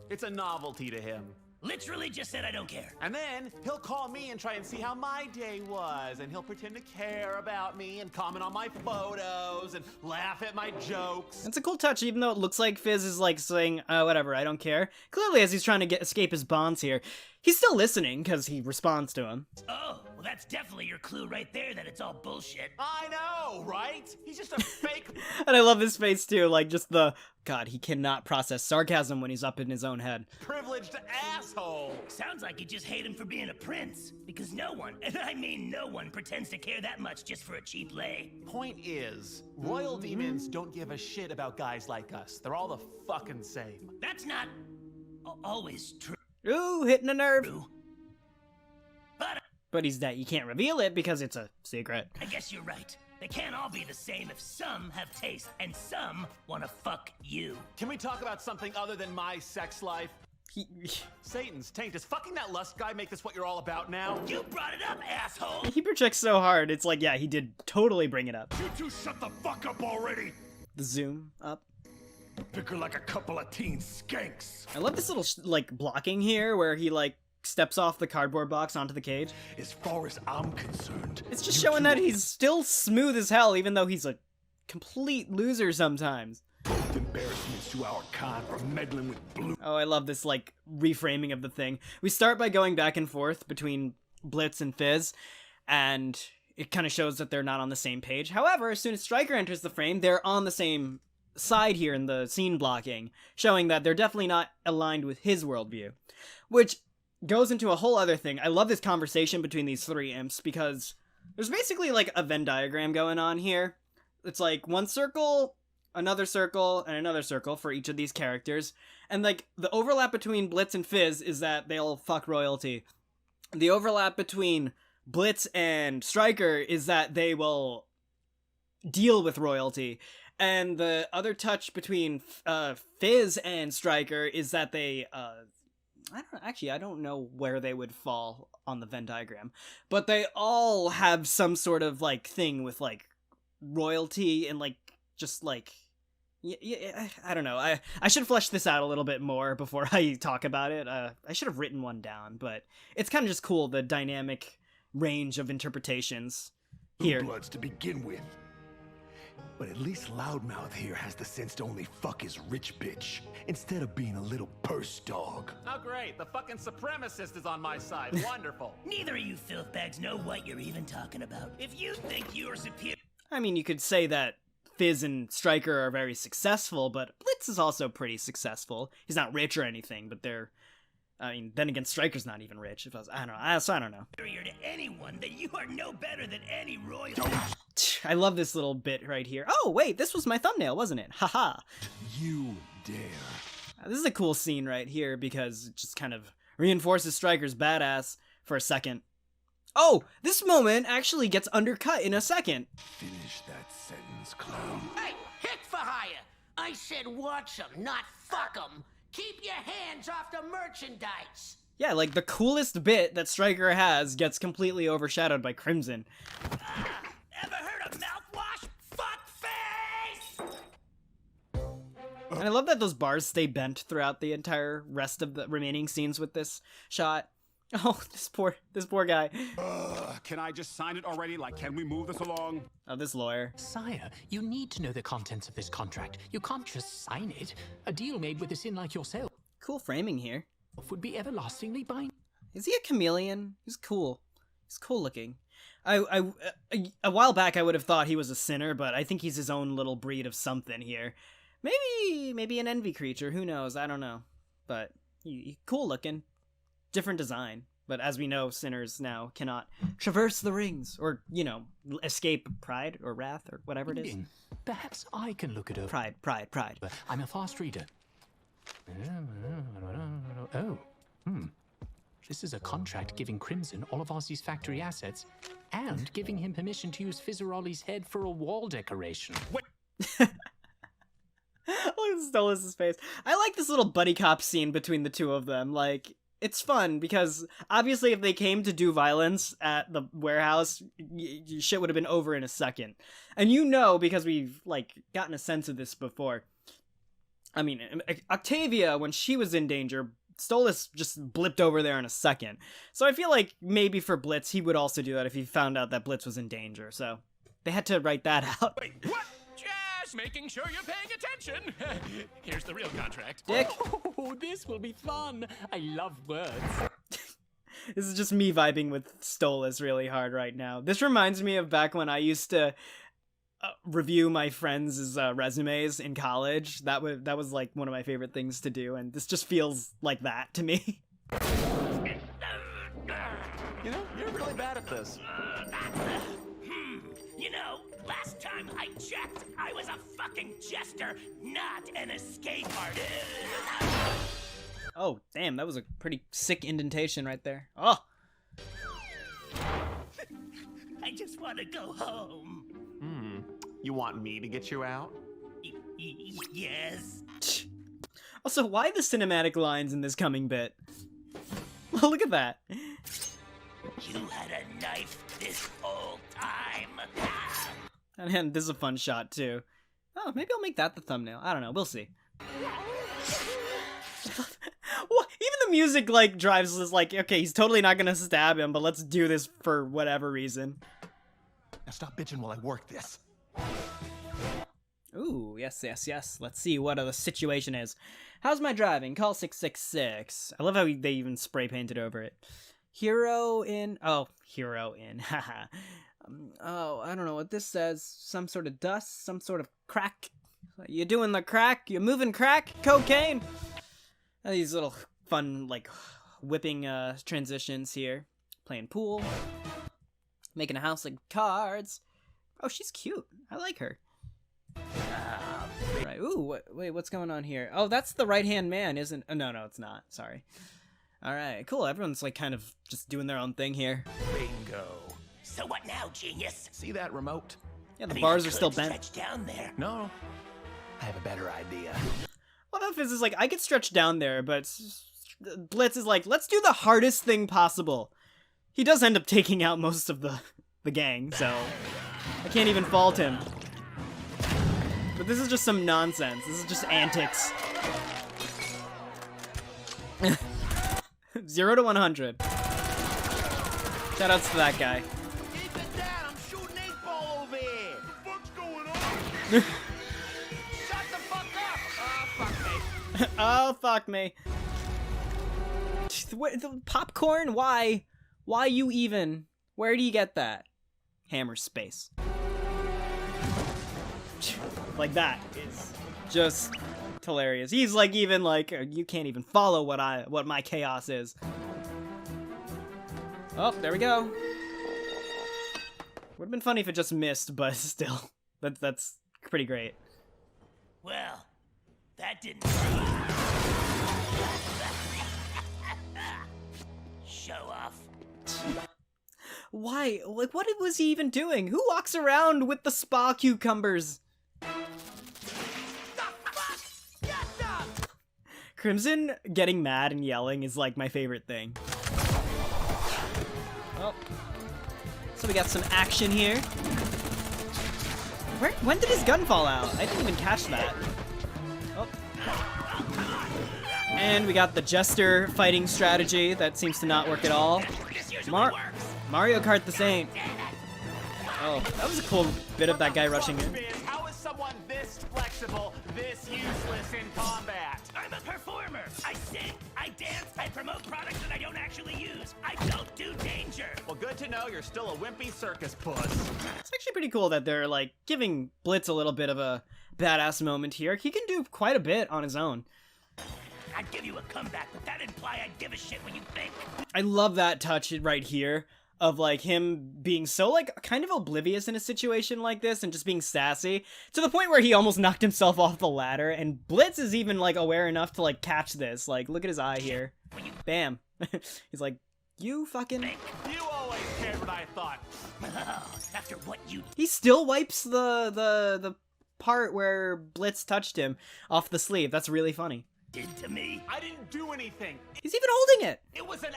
It's a novelty to him. Literally just said I don't care. And then he'll call me and try and see how my day was, and he'll pretend to care about me and comment on my photos and laugh at my jokes. It's a cool touch, even though it looks like Fizz is like saying, whatever, I don't care. Clearly, as he's trying to escape his bonds here, he's still listening because he responds to him. Oh, well that's definitely your clue right there that it's all bullshit. I know, right? He's just a fake. And I love his face too, like just the, God, he cannot process sarcasm when he's up in his own head. Privileged asshole. Sounds like you just hate him for being a prince. Because no one, and I mean no one, pretends to care that much just for a cheap lay. Point is, royal demons don't give a shit about guys like us. They're all the fucking same. That's not always true. Ooh, hitting a nerve. But But he's that you can't reveal it because it's a secret. I guess you're right. They can't all be the same if some have taste and some want to fuck you. Can we talk about something other than my sex life? He, Satan's taint. Does fucking that lust guy make this what you're all about now? You brought it up, asshole! he projects so hard, it's like, yeah, he did totally bring it up. You two shut the fuck up already! The zoom up. Bicker like a couple of teen skanks. I love this little, like, blocking here where he, like, steps off the cardboard box onto the cage. As far as I'm concerned, It's just you showing two that are he's still smooth as hell, even though he's a complete loser sometimes. both embarrassments to our kind for meddling with blue. Oh, I love this, like, reframing of the thing. We start by going back and forth between Blitz and Fizz, and it kind of shows that they're not on the same page. However, as soon as Stryker enters the frame, they're on the same side here in the scene blocking, showing that they're definitely not aligned with his worldview. Which goes into a whole other thing. I love this conversation between these three imps, because there's basically, like, a Venn diagram going on here. It's like one circle, another circle, and another circle for each of these characters. And, like, the overlap between Blitz and Fizz is that they'll fuck royalty. The overlap between Blitz and Stryker is that they will deal with royalty. And the other touch between Fizz and Stryker is that they, I don't know where they would fall on the Venn diagram, but they all have some sort of, like, thing with, like, royalty and, like, just, like, yeah, I don't know. I should flesh this out a little bit more before I talk about it. I should have written one down, but it's kind of just cool, the dynamic range of interpretations here. Bloods to begin with. But at least Loudmouth here has the sense to only fuck his rich bitch, instead of being a little purse dog. Oh, great. The fucking supremacist is on my side. Wonderful. Neither of you filthbags know what you're even talking about. If you think you're superior, I mean, you could say that Fizz and Stryker are very successful, but Blitz is also pretty successful. He's not rich or anything, but they're... I mean, then again, Stryker's not even rich. I don't know. I don't know. to anyone, then you are no better than any royal. I love this little bit right here. Oh, wait, this was my thumbnail, wasn't it? Haha. You dare. This is a cool scene right here because it just kind of reinforces Stryker's badass for a second. Oh, this moment actually gets undercut in a second. Finish that sentence, clown. Hey, hit for hire! I said watch 'em, not fuck 'em. Keep your hands off the merchandise. Yeah, like the coolest bit that Stryker has gets completely overshadowed by Crimson. Ever heard of mouthwash? Fuck face! And I love that those bars stay bent throughout the entire rest of the remaining scenes with this shot. Oh, this poor guy. Can I just sign it already? Like, can we move this along? Oh, this lawyer. Sire, you need to know the contents of this contract. You can't just sign it. A deal made with a sin like yourself Cool framing here. would be everlastingly binding. Is he a chameleon? He's cool. He's cool looking. A while back I would have thought he was a sinner, but I think he's his own little breed of something here. Maybe an envy creature. Who knows? I don't know. But cool looking, different design. But as we know, sinners now cannot traverse the rings or, you know, escape pride or wrath or whatever it is. Perhaps I can look it over. Pride. I'm a fast reader. Oh, This is a contract giving Crimson all of Ozzy's factory assets and giving him permission to use Fizzarolli's head for a wall decoration. Look at Stolas' face. I like this little buddy cop scene between the two of them. Like, it's fun because obviously if they came to do violence at the warehouse, shit would have been over in a second. And you know, because we've, like, gotten a sense of this before. I mean, Octavia, when she was in danger, Stolas just blipped over there in a second. So I feel like maybe for Blitz, he would also do that if he found out that Blitz was in danger. So they had to write that out. Wait, what? Just making sure you're paying attention. Here's the real contract. Dick. Oh, this will be fun. I love words. This is just me vibing with Stolas really hard right now. This reminds me of back when I used to review my friends' resumes in college. That was like one of my favorite things to do, and this just feels like that to me. You know, you're really bad at this. You know, last time I checked, I was a fucking jester, not an escape artist. Oh, damn, that was a pretty sick indentation right there. Oh! I just want to go home. You want me to get you out? Yes. Also, why the cinematic lines in this coming bit? Oh, look at that. You had a knife this whole time. And this is a fun shot, too. Oh, maybe I'll make that the thumbnail. I don't know. We'll see. Well, even the music, like, drives us like, okay, he's totally not gonna stab him, but let's do this for whatever reason. Now stop bitching while I work this. Ooh, yes. Let's see what the situation is. How's my driving? Call 666. I love how they even spray painted over it. Hero in. Haha. Oh, I don't know what this says. Some sort of dust, some sort of crack. You doing the crack? You moving crack? Cocaine? These little fun, like, whipping transitions here. Playing pool. Making a house of cards. Oh, she's cute. I like her. Right. Ooh, wait, what's going on here? Oh, that's the right-hand man, isn't... Oh, no, it's not. Sorry. All right, cool. Everyone's, like, kind of just doing their own thing here. Bingo. So what now, genius? See that remote? Yeah, the bars are still bent. Stretch down there. No. I have a better idea. Well, that Fizz is like, I could stretch down there, but Blitz is like, let's do the hardest thing possible. He does end up taking out most of the gang, so I can't even fault him. But this is just some nonsense. This is just antics. 0 to 100. Shoutouts to that guy. Keep it down, I'm shooting 8-ball over here. What's going on? Shut the fuck up! Oh, fuck me. Oh, fuck me. The popcorn? Why? Why you even? Where do you get that? Hammer space. Like that is just hilarious. He's like even like you can't even follow what my chaos is. Oh, there we go. Would have been funny if it just missed, but still, that's pretty great. Well, that didn't. Show off. Why? Like, what was he even doing? Who walks around with the spa cucumbers? Crimson getting mad and yelling is like my favorite thing. Oh. So we got some action here. When did his gun fall out? I didn't even catch that. Oh. And we got the Jester fighting strategy that seems to not work at all. Mario Kart the same. Oh, that was a cool bit of that guy rushing in. How is someone this flexible, this useless in combat? I'm a performer. I sing, I dance, I promote products that I don't actually use. I don't do danger. Well, good to know you're still a wimpy circus puss. It's actually pretty cool that they're like giving Blitz a little bit of a badass moment here. He can do quite a bit on his own. I'd give you a comeback, but that'd imply I'd give a shit what you think. I love that touch right here of like him being so like kind of oblivious in a situation like this and just being sassy to the point where he almost knocked himself off the ladder, and Blitz is even like aware enough to like catch this. Like, look at his eye here. Bam. He's like, you fucking... You always cared what I thought. After what you He still wipes the part where Blitz touched him off the sleeve. That's really funny. did to me. I didn't do anything. He's even holding it. It was an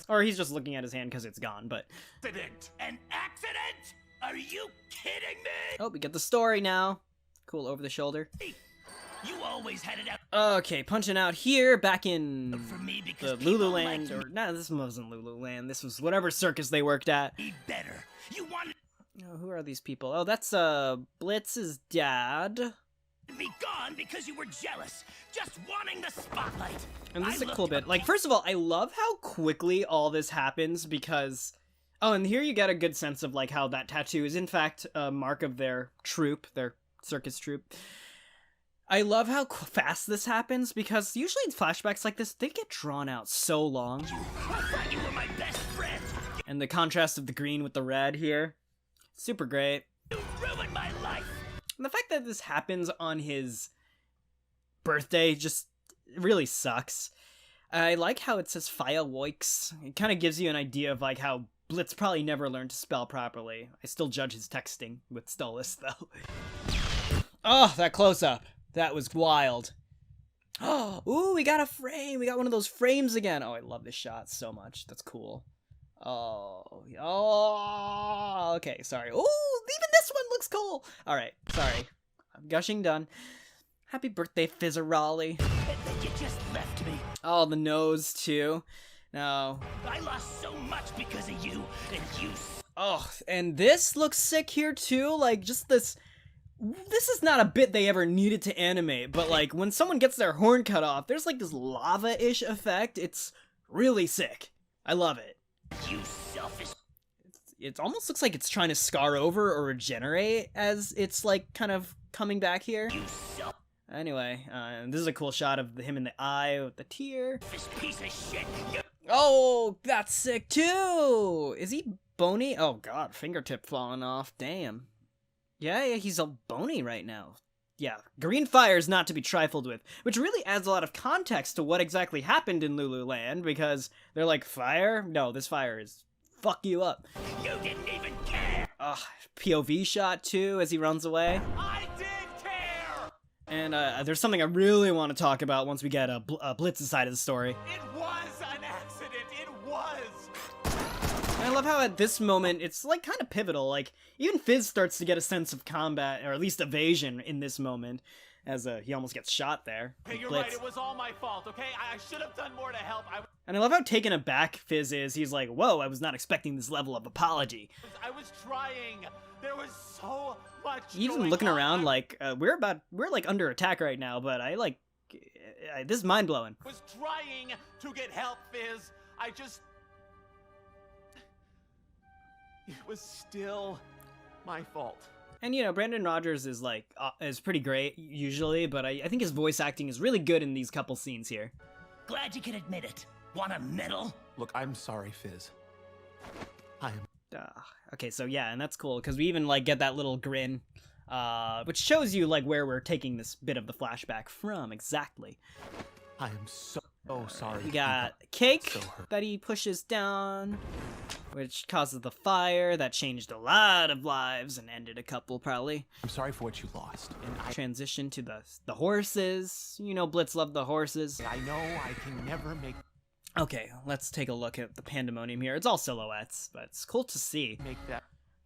Or he's just looking at his hand because it's gone, but... accident. An accident? Are you kidding me? Oh, we get the story now. Cool, over the shoulder. You always had it out Okay, punching out here, back in for me because the people Lulu like Land, you or no, this wasn't Lulu Land. This was whatever circus they worked at. be better. You wanted Oh, who are these people? Oh, that's Blitz's dad. to be gone because you were jealous, just wanting the spotlight. And this is I a cool looked bit. up Like, first of all, I love how quickly all this happens because... Oh, and here you get a good sense of, like, how that tattoo is, in fact, a mark of their troupe, their circus troupe. I love how fast this happens because usually in flashbacks like this, they get drawn out so long. I thought you were my best friend. And the contrast of the green with the red here, super great. You ruined my life. And the fact that this happens on his birthday just really sucks. I like how it says fireworks. It kind of gives you an idea of like how Blitz probably never learned to spell properly. I still judge his texting with Stolas though. Oh, that close-up. That was wild. Oh, ooh, we got a frame. We got one of those frames again. Oh, I love this shot so much. That's cool. Oh, okay, sorry. Ooh, even this one looks cool. All right, sorry. I'm gushing done. Happy birthday, Fizzarolli. That you just left me. Oh, the nose, too. No. I lost so much because of you, and you. Oh, and this looks sick here, too. Like, just this... This is not a bit they ever needed to animate, but, like, when someone gets their horn cut off, there's, like, this lava-ish effect. It's really sick. I love it. You selfish. It almost looks like it's trying to scar over or regenerate as it's, like, kind of coming back here. You selfish Anyway, this is a cool shot of him in the eye with the tear. piece of shit. You Oh, that's sick, too! Is he bony? Oh, God, fingertip falling off. Damn. Yeah, he's all bony right now. Yeah, green fire is not to be trifled with, which really adds a lot of context to what exactly happened in Lulu Land, because they're like, fire? No, this fire is fuck you up. didn't even care. POV shot, too, as he runs away. I did care! And there's something I really want to talk about once we get Blitz's side of the story. It was an accident. It was. And I love how at this moment, it's like kind of pivotal, like even Fizz starts to get a sense of combat, or at least evasion in this moment, as he almost gets shot there. Okay, with you're Blitz. right. It was all my fault, okay? I should have done more to help. And I love how taken aback Fizz is. He's like, whoa, I was not expecting this level of apology. I was trying. There was so much Even going looking on. around like, we're like under attack right now, but I like, this is mind-blowing. I was trying to get help, Fizz. I just... It was still my fault. And, you know, Brandon Rogers is, like, is pretty great, usually, but I think his voice acting is really good in these couple scenes here. Glad you can admit it. Want a medal? Look, I'm sorry, Fizz. I am. Okay, so yeah, and that's cool, because we even, like, get that little grin, which shows you, like, where we're taking this bit of the flashback from, exactly. I am so sorry. We got Cake So hurt. that he pushes down, which causes the fire that changed a lot of lives and ended a couple, probably. I'm sorry for what you lost. And Transition to the horses. You know Blitz loved the horses. I know I can never make Okay, let's take a look at the pandemonium here. It's all silhouettes, but it's cool to see. that.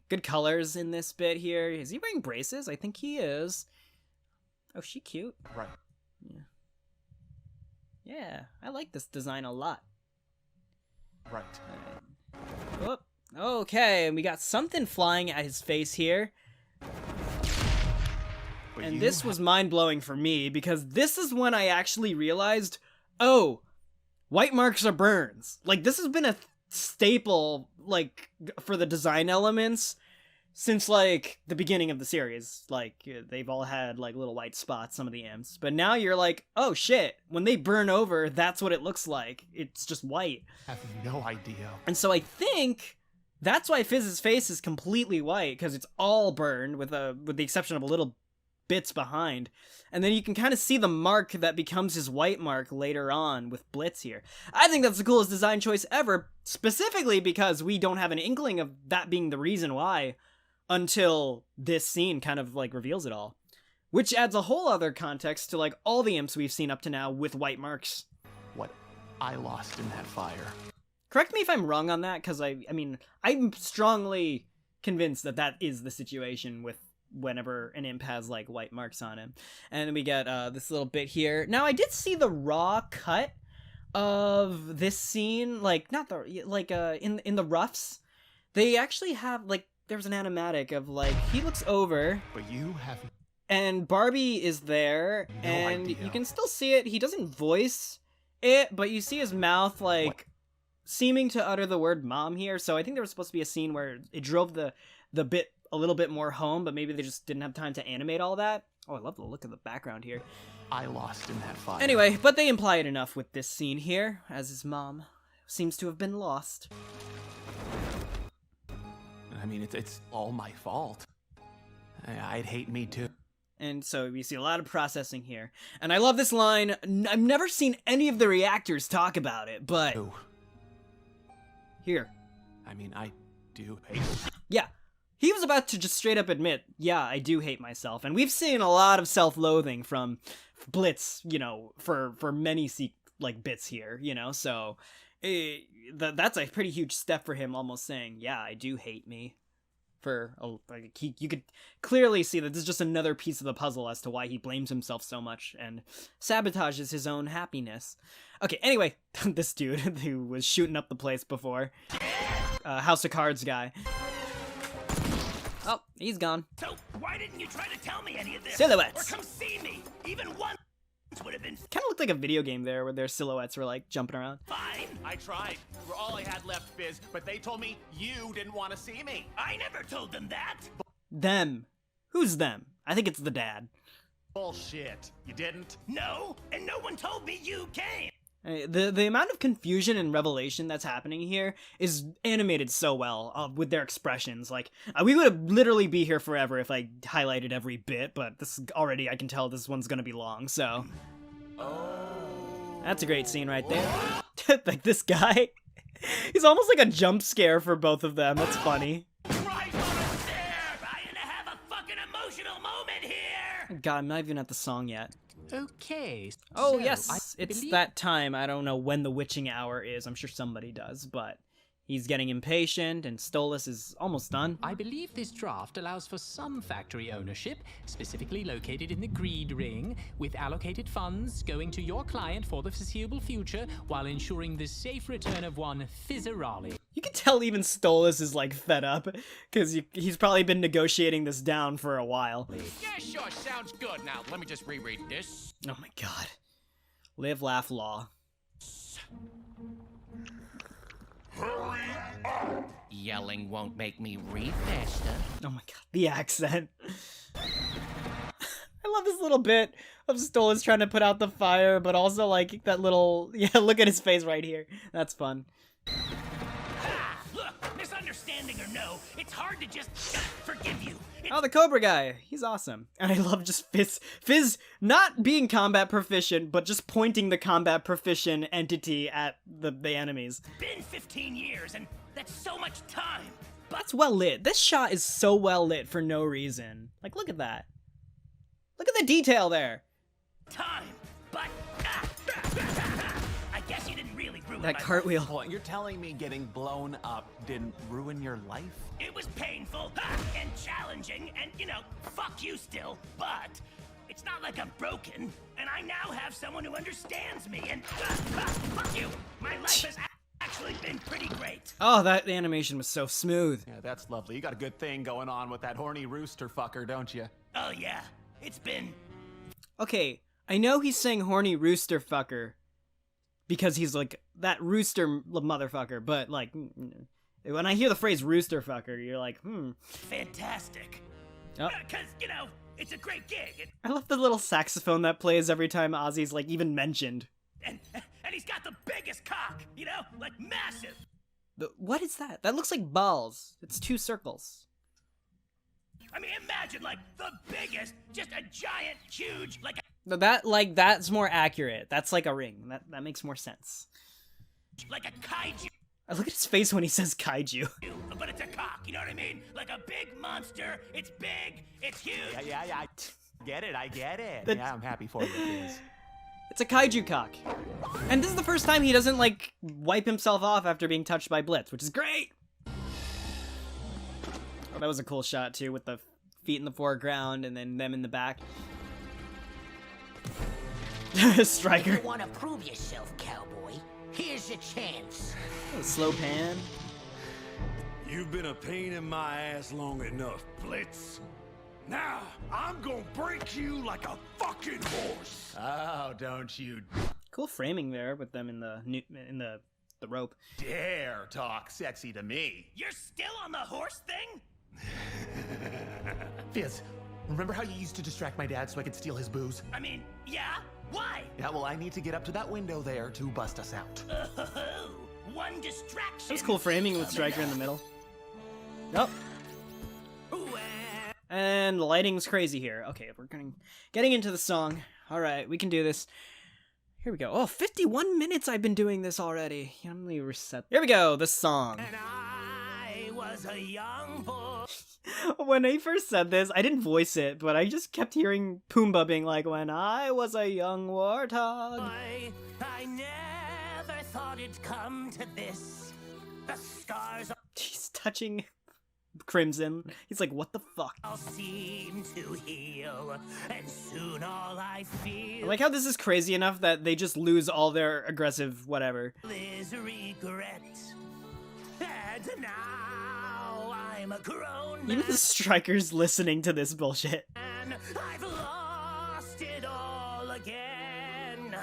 Good colors in this bit here. Is he wearing braces? I think he is. Oh, she cute. Right. Yeah, I like this design a lot. Right. Whoop. Okay, and we got something flying at his face here. And this was mind-blowing for me, because this is when I actually realized, oh, white marks are burns. Like, this has been a staple, like, for the design elements since like the beginning of the series. Like they've all had like little white spots, some of the imps, but now you're like, oh shit, when they burn over, that's what it looks like. It's just white. I have no idea. And so I think that's why Fizz's face is completely white, because it's all burned with the exception of a little bits behind. And then you can kind of see the mark that becomes his white mark later on with Blitz here. I think that's the coolest design choice ever, specifically because we don't have an inkling of that being the reason why until this scene kind of like reveals it all. Which adds a whole other context to like all the imps we've seen up to now with white marks. What I lost in that fire. Correct me if I'm wrong on that, because I mean, I'm strongly convinced that that is the situation with whenever an imp has like white marks on him. And we get this little bit here. Now I did see the raw cut of this scene, like not the like in the roughs. They actually have like there's an animatic of like he looks over, But you have and Barbie is there, No and idea. you can still see it. He doesn't voice it, but you see his mouth like What? seeming to utter the word mom here. So I think there was supposed to be a scene where it drove the bit a little bit more home, but maybe they just didn't have time to animate all that. Oh, I love the look of the background here. I lost in that fire. Anyway, but they imply it enough with this scene here, as his mom seems to have been lost. I mean, it's all my fault. I'd hate me too. And so we see a lot of processing here. And I love this line. I've never seen any of the reactors talk about it, but Oh, here. I mean, I do hate. Yeah. He was about to just straight up admit, yeah, I do hate myself. And we've seen a lot of self-loathing from Blitz, you know, for many bits here, you know, so that's a pretty huge step for him, almost saying, yeah, I do hate me. You could clearly see that this is just another piece of the puzzle as to why he blames himself so much and sabotages his own happiness. Okay, anyway, this dude who was shooting up the place before, House of Cards guy. Oh, he's gone. So why didn't you try to tell me any of this? Silhouettes. Or come see me. Even once would have been Kind of looked like a video game there where their silhouettes were like jumping around. fine. I tried. You were all I had left, Fizz, but they told me you didn't want to see me. I never told them that. Them. Who's them? I think it's the dad. Bullshit. You didn't? No, and no one told me you came. The amount of confusion and revelation that's happening here is animated so well with their expressions. Like, we would literally be here forever if I highlighted every bit, but this already, I can tell this one's gonna be long, so. That's a great scene right there. Like, this guy, he's almost like a jump scare for both of them. That's funny. Right over there. Trying to have a fucking emotional moment here. God, I'm not even at the song yet. Okay. Oh, so yes, I it's believe- that time. I don't know when the witching hour is. I'm sure somebody does, but he's getting impatient, and Stolas is almost done. I believe this draft allows for some factory ownership, specifically located in the Greed Ring, with allocated funds going to your client for the foreseeable future, while ensuring the safe return of one Fizzarolli. You can tell even Stolas is, like, fed up, because he's probably been negotiating this down for a while. Yeah, sure, sounds good. Now, let me just reread this. Oh my god. Live, laugh, law. Yelling won't make me read faster. Oh my god, the accent. I love this little bit of Stolas trying to put out the fire, but also, like, that little... Yeah, look at his face right here. That's fun. Look, misunderstanding or no, it's hard to just forgive you. Oh, the Cobra guy. He's awesome. And I love just Fizz not being combat proficient, but just pointing the combat proficient entity at the enemies. It's been 15 years, and that's so much time. But That's well lit. This shot is so well lit for no reason. Like, look at that. Look at the detail there. time. But I guess you didn't really ruin That my cartwheel. Hold on, you're telling me getting blown up didn't ruin your life? life. It was painful and challenging, and fuck you still. But it's not like I'm broken, and I now have someone who understands me. And fuck you. My life has actually been pretty great. Oh, that animation was so smooth. Yeah, that's lovely. You got a good thing going on with that horny rooster fucker, don't you? Oh yeah, it's been. Okay, I know he's saying horny rooster fucker because he's like that rooster motherfucker, but like When I hear the phrase rooster fucker, you're like, Fantastic. Oh. Because, you know, it's a great gig. I love the little saxophone that plays every time Ozzy's, like, even mentioned. And he's got the biggest cock, you know? Like, massive. What is that? That looks like balls. It's 2 circles. I mean, imagine, like, the biggest, just a giant, huge, like No, that's more accurate. That's like a ring. That makes more sense. a kaiju. I look at his face when he says kaiju. But it's a cock, you know what I mean? Like a big monster. It's big. It's huge. Yeah, I get it. That's- Yeah, I'm happy for you, Fizz. It's a kaiju cock. And this is the first time he doesn't, like, wipe himself off after being touched by Blitz, which is great! Oh, that was a cool shot, too, with the feet in the foreground and then them in the back. Striker. You want to prove yourself, cowboy? Here's your chance. Oh, slow pan. You've been a pain in my ass long enough, Blitz. Now, I'm gonna break you like a fucking horse. Oh, don't you Cool framing there with them in the rope. dare talk sexy to me. You're still on the horse thing? Fizz, remember how you used to distract my dad so I could steal his booze? I mean, yeah? Why? Yeah, well, I need to get up to that window there to bust us out. One distraction. That was cool framing with Striker in the middle. Nope. And the lighting's crazy here. Okay, we're getting into the song. Alright, we can do this. Here we go. Oh, 51 minutes I've been doing this already. Let me reset. Here we go, the song. And I was a young boy. When I first said this, I didn't voice it, but I just kept hearing Pumbaa being like, when I was a young warthog. I never thought it'd come to this. The scars He's touching Crimson. He's like, what the fuck? all seem to heal, and soon all I I feel like how this is crazy enough that they just lose all their aggressive whatever. is regret. And now I'm a grown Even the Striker's listening to this bullshit. man. I've lost it all again.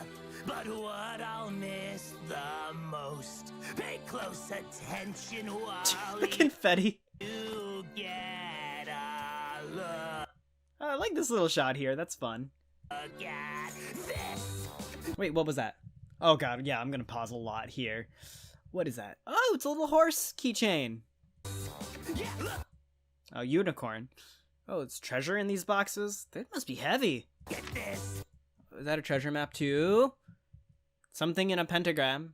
But what I'll miss the most, pay close attention while The confetti. you get a look I like this little shot here. That's fun. at this. Wait, what was that? Oh god, yeah, I'm gonna pause a lot here. What is that? Oh, it's a little horse keychain. Yeah, look Oh, unicorn. Oh, it's treasure in these boxes? They must be heavy. at this. Is that a treasure map too? Something in a pentagram.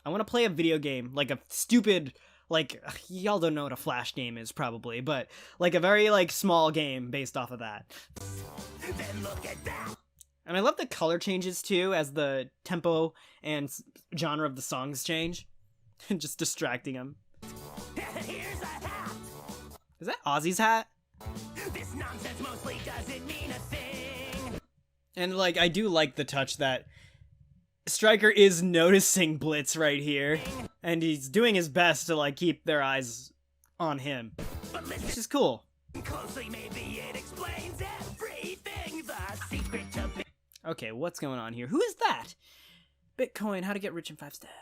I want to play a video game, like a stupid, like, y'all don't know what a Flash game is probably, but like a very like small game based off of that. Then look at that. And I love the color changes too as the tempo and genre of the songs change. Just distracting him. Here's a hat. Is that Ozzy's hat? This nonsense mostly doesn't mean a thing. And like, I do like the touch that Striker is noticing Blitz right here, and he's doing his best to like keep their eyes on him, But which listen is cool. closely, maybe it explains everything. The secret to Okay, what's going on here? Who is that? Bitcoin, how to get rich in 5 steps.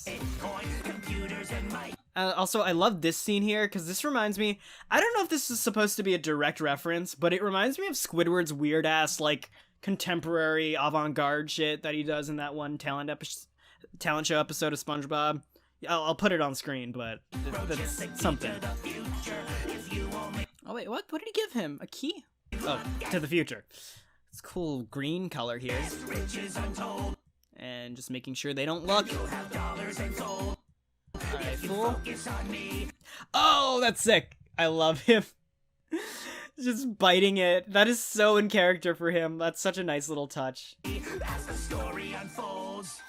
Bitcoin, computers, and my Also, I love this scene here, because this reminds me, I don't know if this is supposed to be a direct reference, but it reminds me of Squidward's weird-ass, like, contemporary avant-garde shit that he does in that one talent show episode of SpongeBob. I'll put it on screen, but that's something. Oh wait, what did he give him? A key? Oh, to the future. It's cool green color here. And just making sure they don't look. Alright, fool. Oh, that's sick. I love him. Just biting it. That is so in character for him. That's such a nice little touch. as the story unfolds.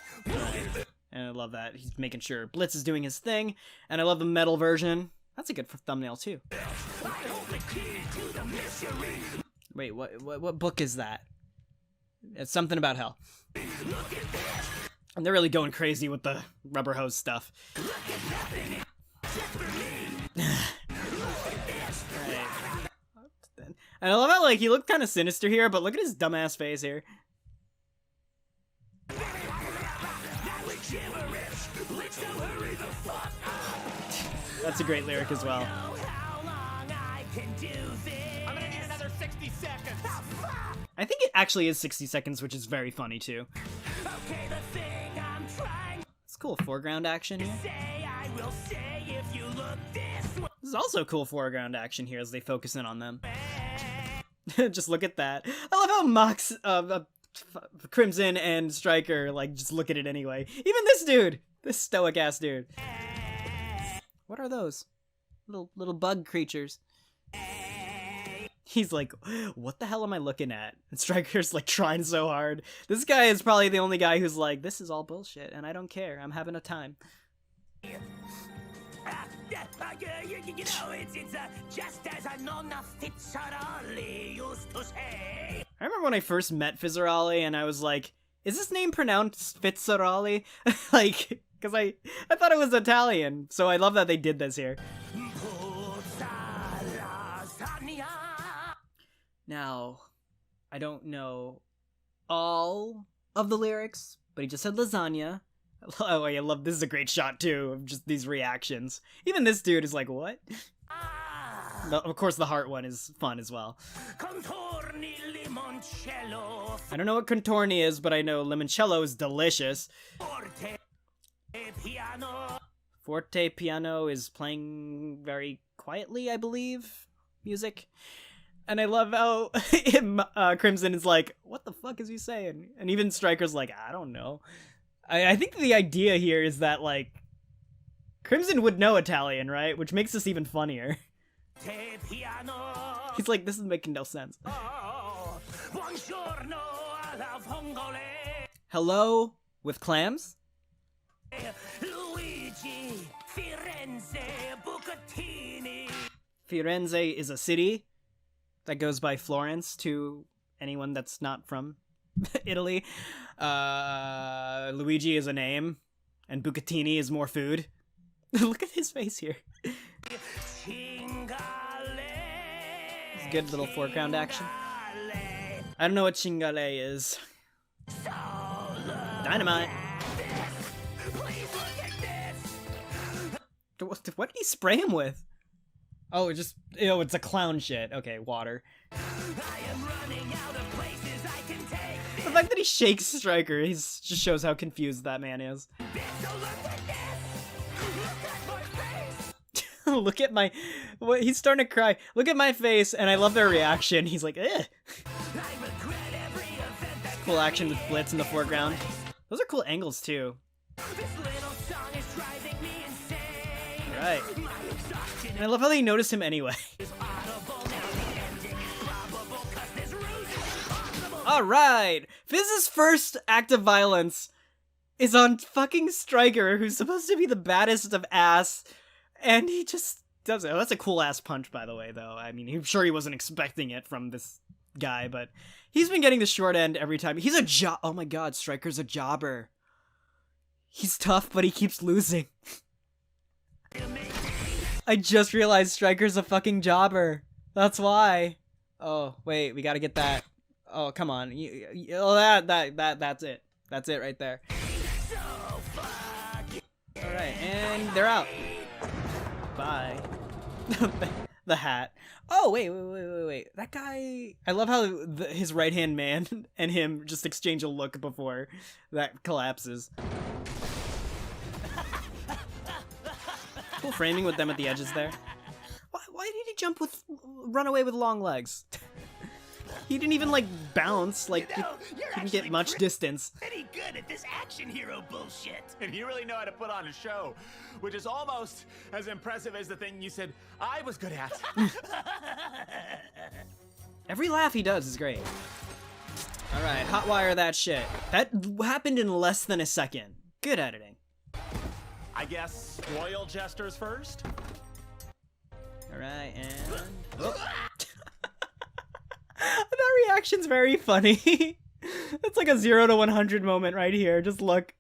And I love that. He's making sure Blitz is doing his thing. And I love the metal version. That's a good thumbnail, too. Wait, what book is that? It's something about hell. And they're really going crazy with the rubber hose stuff. And I love how, like, he looked kind of sinister here, but look at his dumbass face here. That's a great lyric as well. How long I can do this. I'm gonna need another 60 seconds. I think it actually is 60 seconds, which is very funny too. Okay, the thing I'm trying It's cool foreground action here. to say, I will say if you look this way. This is also cool foreground action here as they focus in on them. Just look at that. I love how Mox, Crimson and Stryker like just look at it anyway. Even this dude, this stoic ass dude. What are those? Little bug creatures. He's like, what the hell am I looking at? And Stryker's like trying so hard. This guy is probably the only guy who's like, this is all bullshit and I don't care. I'm having a time. You know, it's just as a nonna Fizzarolli used to say. I remember when I first met Fizzarolli and I was like, is this name pronounced Fizzarolli? Like, because I thought it was Italian. So I love that they did this here. Now, I don't know all of the lyrics, but he just said lasagna. Oh, I love this is a great shot too of just these reactions. Even this dude is like, what? Of course, the heart one is fun as well. I don't know what contorni is, but I know limoncello is delicious. Forte piano is playing very quietly, I believe. Music. And I love how Crimson is like, what the fuck is he saying? And even Stryker's like, I don't know. I think the idea here is that, like, Crimson would know Italian, right? Which makes this even funnier. He's like, this is making no sense. Hello with clams? Luigi, Firenze, Bucatini. Firenze is a city that goes by Florence to anyone that's not from Italy. Luigi is a name, and Bucatini is more food. Look at his face here. It's good little foreground action. I don't know what Chingale is. Dynamite. What did he spray him with? Oh, it's a clown shit. Okay, water. The fact that he shakes Stryker, just shows how confused that man is. Look at my... He's starting to cry. Look at my face, and I love their reaction. He's like, eh. Cool action with Blitz in the foreground. Those are cool angles, too. Right. And I love how they notice him anyway. Alright! Fizz's first act of violence is on fucking Stryker, who's supposed to be the baddest of ass, and he just does it. Oh, that's a cool ass punch, by the way, though. I mean, I'm sure he wasn't expecting it from this guy, but he's been getting the short end every time. He's a oh my god, Stryker's a jobber. He's tough, but he keeps losing. I just realized Stryker's a fucking jobber. That's why. Oh, wait, we gotta get that. Oh, come on. That's it. That's it right there. Alright, and they're out. Bye. The hat. Oh, wait. That guy... I love how his right-hand man and him just exchange a look before that collapses. Cool framing with them at the edges there. Why did he run away with long legs? He didn't even, like, bounce, like, he didn't get much distance. Pretty good at this action hero bullshit. And you really know how to put on a show, which is almost as impressive as the thing you said I was good at. Every laugh he does is great. Alright, hotwire that shit. That happened in less than a second. Good editing. I guess royal jesters first? Alright, and... Oh. That reaction's very funny. That's like a 0 to 100 moment right here. Just look.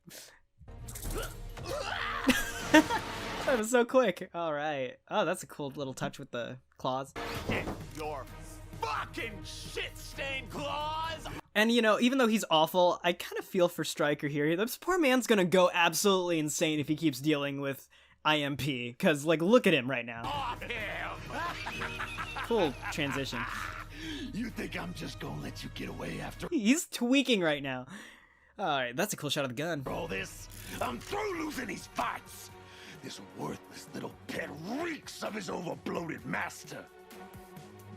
That was so quick. Alright. Oh, that's a cool little touch with the claws. Get your fucking shit-stained claws! And, you know, even though he's awful, I kind of feel for Stryker here. This poor man's gonna go absolutely insane if he keeps dealing with IMP, because, like, look at him right now. Off him! Cool transition. You think I'm just gonna let you get away after He's tweaking right now. Alright, that's a cool shot of the gun. all this? I'm through losing these fights. This worthless little pet reeks of his overbloated master.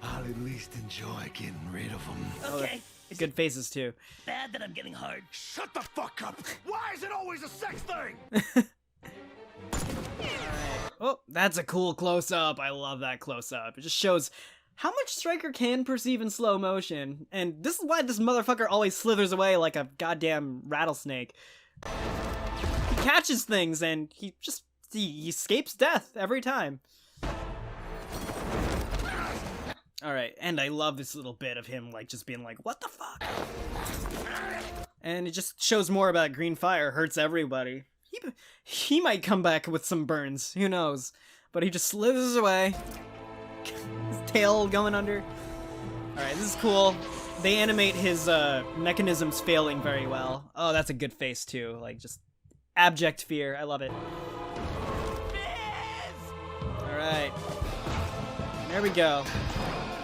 I'll at least enjoy getting rid of him. Okay. Is Good it faces, too. bad that I'm getting hard? Shut the fuck up! Why is it always a sex thing? Oh, that's a cool close-up. I love that close-up. It just shows how much Stryker can perceive in slow motion. And this is why this motherfucker always slithers away like a goddamn rattlesnake. He catches things and he escapes death every time. Alright, and I love this little bit of him like just being like, what the fuck? And it just shows more about green fire hurts everybody. He might come back with some burns, who knows? But he just slithers away. His tail going under. Alright, this is cool. They animate his mechanisms failing very well. Oh, that's a good face too. Like, just abject fear. I love it. Alright. There we go.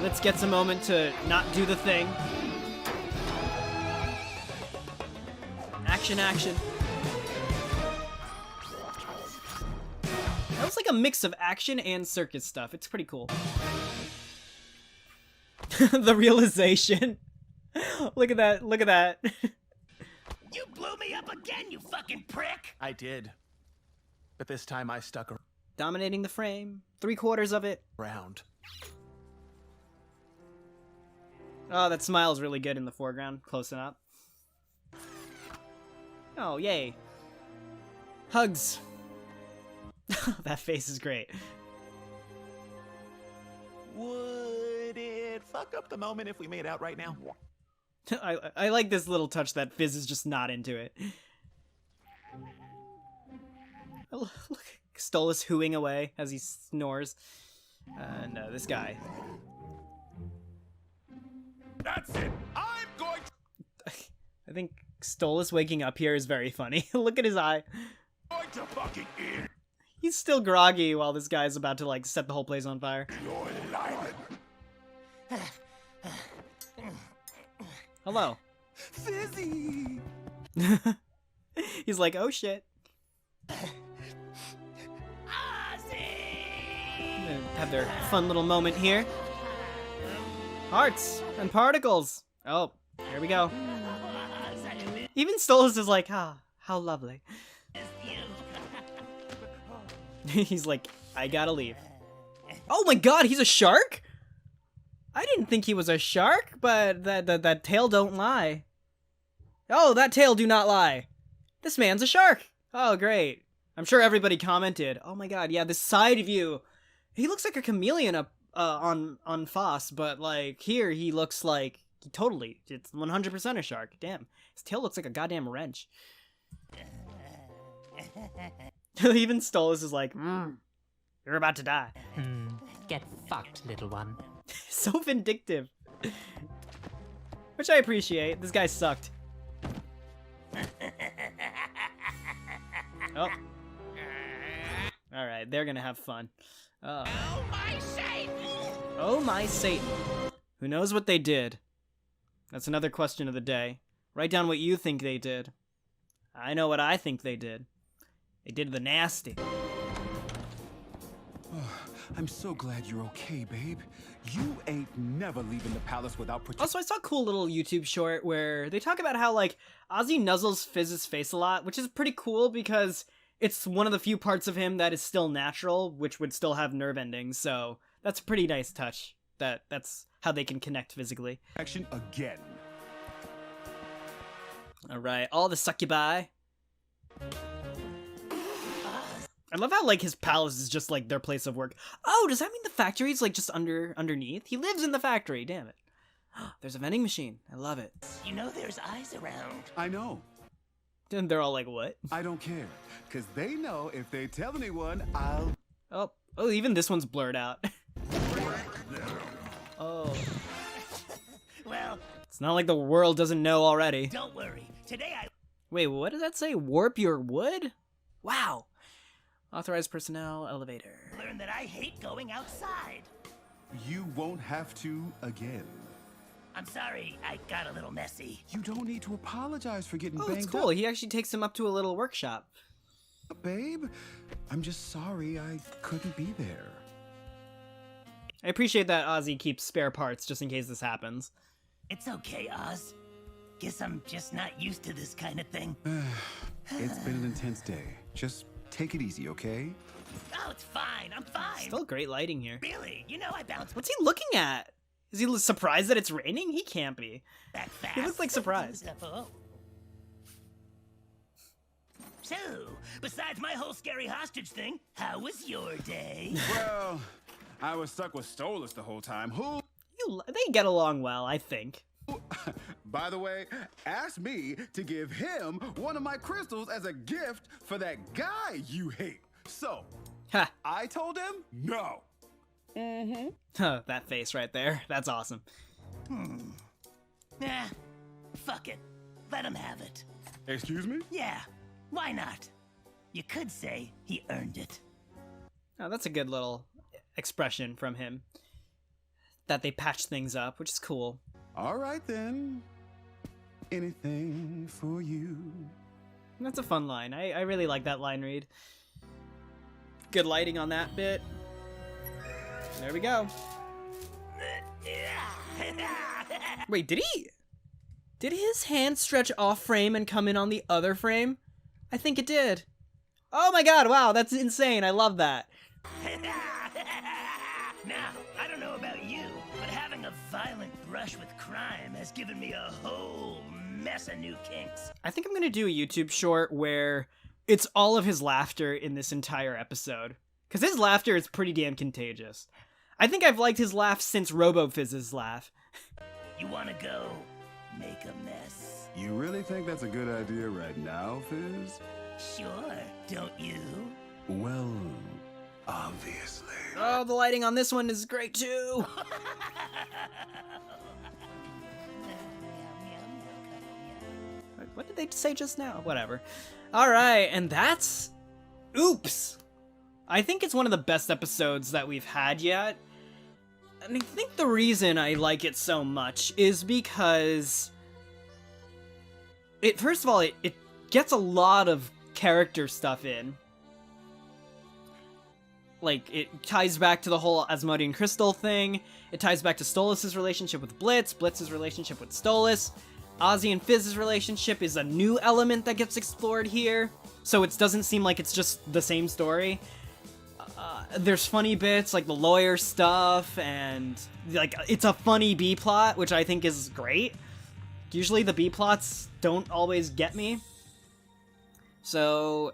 Let's get some moment to not do the thing. Action, action. That was like a mix of action and circus stuff. It's pretty cool. The realization. Look at that. Look at that. You blew me up again, you fucking prick! I did. But this time I stuck Dominating the frame. 3/4 of it. around. Oh, that smile's really good in the foreground. Close enough. Oh, yay. Hugs. That face is great. Would it fuck up the moment if we made out right now? I like this little touch that Fizz is just not into it. Look, Stolas hooing away as he snores. And this guy. That's it. I'm going I think Stolas waking up here is very funny. Look at his eye. to fucking eat He's still groggy while this guy's about to, like, set the whole place on fire. your life. Hello. Fizzy. He's like, oh shit. Gonna have their fun little moment here. Hearts and particles. Oh, here we go. Even Stolas is like, ah, how lovely. He's like, I gotta leave. Oh my god, he's a shark? I didn't think he was a shark, but that tail don't lie. Oh, that tail do not lie. This man's a shark. Oh, great. I'm sure everybody commented. Oh my god, yeah, this side view. He looks like a chameleon up on Foss, but like here he looks like it's 100% a shark. Damn, his tail looks like a goddamn wrench. Even Stolas is like, you're about to die. Get fucked, little one. So vindictive. Which I appreciate. This guy sucked. Oh. Alright, they're gonna have fun. Oh. My Satan! Oh my Satan. Who knows what they did? That's another question of the day. Write down what you think they did. I know what I think they did. They did the nasty. I'm so glad you're okay, babe. You ain't never leaving the palace without protection. Also, I saw a cool little YouTube short where they talk about how, like, Ozzy nuzzles Fizz's face a lot, which is pretty cool because it's one of the few parts of him that is still natural, which would still have nerve endings, so that's a pretty nice touch. That's how they can connect physically. Action again. Alright, all the succubi. I love how, like, his palace is just, like, their place of work. Oh, does that mean the factory's, like, just underneath? He lives in the factory, damn it. There's a vending machine. I love it. You know there's eyes around. I know. And they're all like, what? I don't care. Because they know if they tell anyone, I'll... Oh, even this one's blurred out. Oh. Well, It's not like the world doesn't know already. don't worry. Today I... Wait, what does that say? Warp your wood? Wow. Authorized personnel elevator. Learn that I hate going outside. You won't have to again. I'm sorry, I got a little messy. You don't need to apologize for getting Oh, banged that's cool. up, He actually takes him up to a little workshop. babe. I'm just sorry I couldn't be there. I appreciate that Ozzy keeps spare parts just in case this happens. It's okay, Oz. Guess I'm just not used to this kind of thing. It's been an intense day. Just take it easy, okay? Oh, it's fine. I'm fine. Still great lighting here. Really? You know I bounce What's he looking at? Is he surprised that it's raining? He can't be. back fast. He looks like surprised. Oh. So, besides my whole scary hostage thing, how was your day? Well, I was stuck with Stolas the whole time. Who, They get along well, I think. by the way, asked me to give him one of my crystals as a gift for that guy you hate. So, Ha! I told him no. Huh, that face right there. That's awesome. Nah, fuck it. Let him have it. Excuse me? Yeah, why not? You could say he earned it. Oh, that's a good little expression from him. That they patch things up, which is cool. All right then. Anything for you. That's a fun line. I really like that line read. Good lighting on that bit. There we go. Wait, did his hand stretch off frame and come in on the other frame? I think it did. Oh my god, wow, that's insane. I love that. Now, I don't know about you, but having a violent brush with crime has given me a whole mess of new kinks. I think I'm gonna do a YouTube short where it's all of his laughter in this entire episode. Because his laughter is pretty damn contagious. I think I've liked his laugh since RoboFizz's laugh. You wanna go make a mess? You really think that's a good idea right now, Fizz? Sure, don't you? Well, obviously. Oh, the lighting on this one is great too. What did they say just now? Whatever. Alright, and that's... Oops! I think it's one of the best episodes that we've had yet. And I think the reason I like it so much is because... First of all, it gets a lot of character stuff in. Like, it ties back to the whole Asmodean Crystal thing. It ties back to Stolas' relationship with Blitz, Blitz's relationship with Stolas. Ozzy and Fizz's relationship is a new element that gets explored here. So it doesn't seem like it's just the same story. There's funny bits, like the lawyer stuff, and, like, it's a funny B-plot, which I think is great. Usually the B-plots don't always get me. So,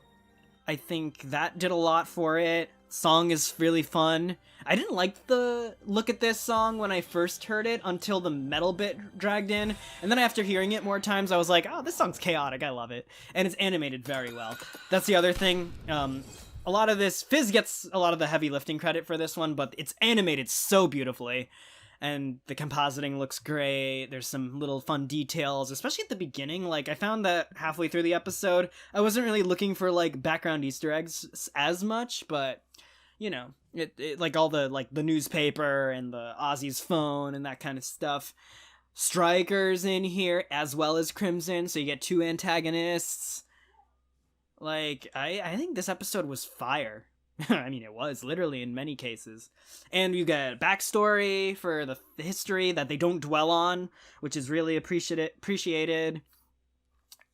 I think that did a lot for it. Song is really fun. I didn't like the Look at This song when I first heard it until the metal bit dragged in. And then after hearing it more times, I was like, oh, this song's chaotic. I love it. And it's animated very well. That's the other thing. A lot of this, Fizz gets a lot of the heavy lifting credit for this one, but it's animated so beautifully. And the compositing looks great. There's some little fun details, especially at the beginning. Like, I found that halfway through the episode, I wasn't really looking for, like, background Easter eggs as much, but, you know, it like, all the, like, the newspaper and the Ozzy's phone and that kind of stuff. Striker's in here, as well as Crimson, so you get two antagonists. Like, I think this episode was fire. I mean, it was, literally, in many cases. And you get backstory for the history that they don't dwell on, which is really appreciated.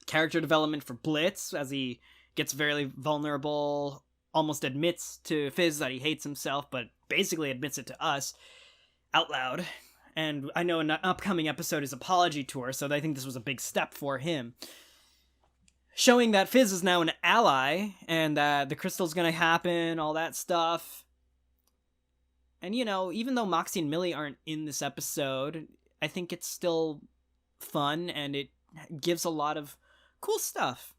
Character development for Blitz, as he gets very vulnerable, almost admits to Fizz that he hates himself, but basically admits it to us out loud. And I know an upcoming episode is Apology Tour, so I think this was a big step for him. Showing that Fizz is now an ally, and that the crystal's gonna happen, all that stuff. And, you know, even though Moxie and Millie aren't in this episode, I think it's still fun, and it gives a lot of cool stuff.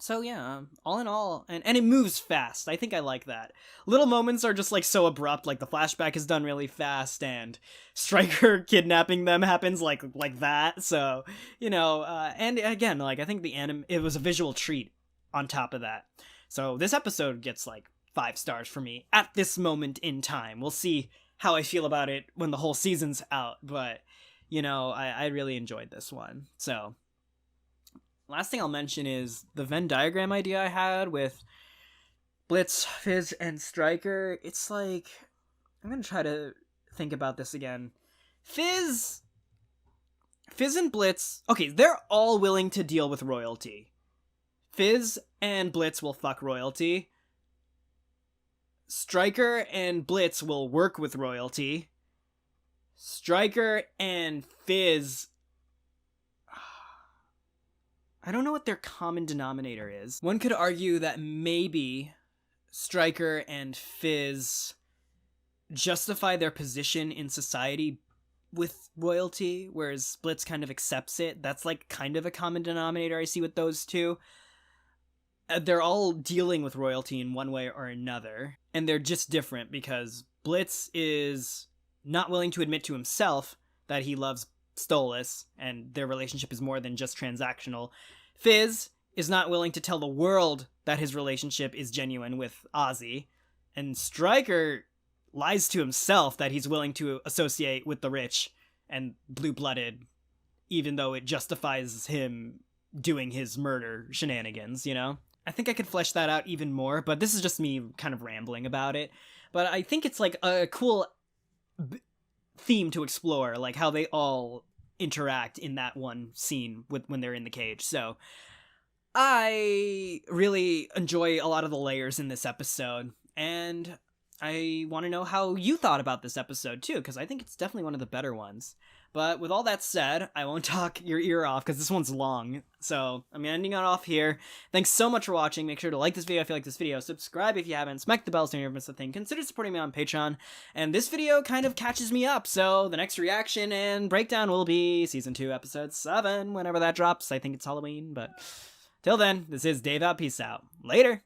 So, yeah, all in all, and it moves fast. I think I like that. Little moments are just, like, so abrupt, like the flashback is done really fast, and Striker kidnapping them happens like that, so, you know, and again, like, I think it was a visual treat on top of that. So this episode gets like 5 stars for me at this moment in time. We'll see how I feel about it when the whole season's out, but you know, I really enjoyed this one. So last thing I'll mention is the Venn diagram idea I had with Blitz, Fizz, and Striker. It's like, I'm gonna try to think about this again. Fizz and Blitz, okay, they're all willing to deal with royalty. Fizz and Blitz will fuck royalty. Striker and Blitz will work with royalty. Striker and Fizz, I don't know what their common denominator is. One could argue that maybe Striker and Fizz justify their position in society with royalty, whereas Blitz kind of accepts it. That's like kind of a common denominator I see with those two. They're all dealing with royalty in one way or another, and they're just different because Blitz is not willing to admit to himself that he loves Stolas, and their relationship is more than just transactional. Fizz is not willing to tell the world that his relationship is genuine with Ozzy, and Striker lies to himself that he's willing to associate with the rich and blue-blooded, even though it justifies him doing his murder shenanigans, you know? I think I could flesh that out even more, but this is just me kind of rambling about it. But I think it's like a cool theme to explore, like how they all interact in that one scene when they're in the cage. So I really enjoy a lot of the layers in this episode, and I want to know how you thought about this episode too, because I think it's definitely one of the better ones. But with all that said, I won't talk your ear off because this one's long. So I'm ending it off here. Thanks so much for watching. Make sure to like this video if you like this video. Subscribe if you haven't. Smack the bell so you never miss a thing. Consider supporting me on Patreon. And this video kind of catches me up. So the next reaction and breakdown will be Season 2, Episode 7, whenever that drops. I think it's Halloween. But till then, this is Dave out. Peace out. Later.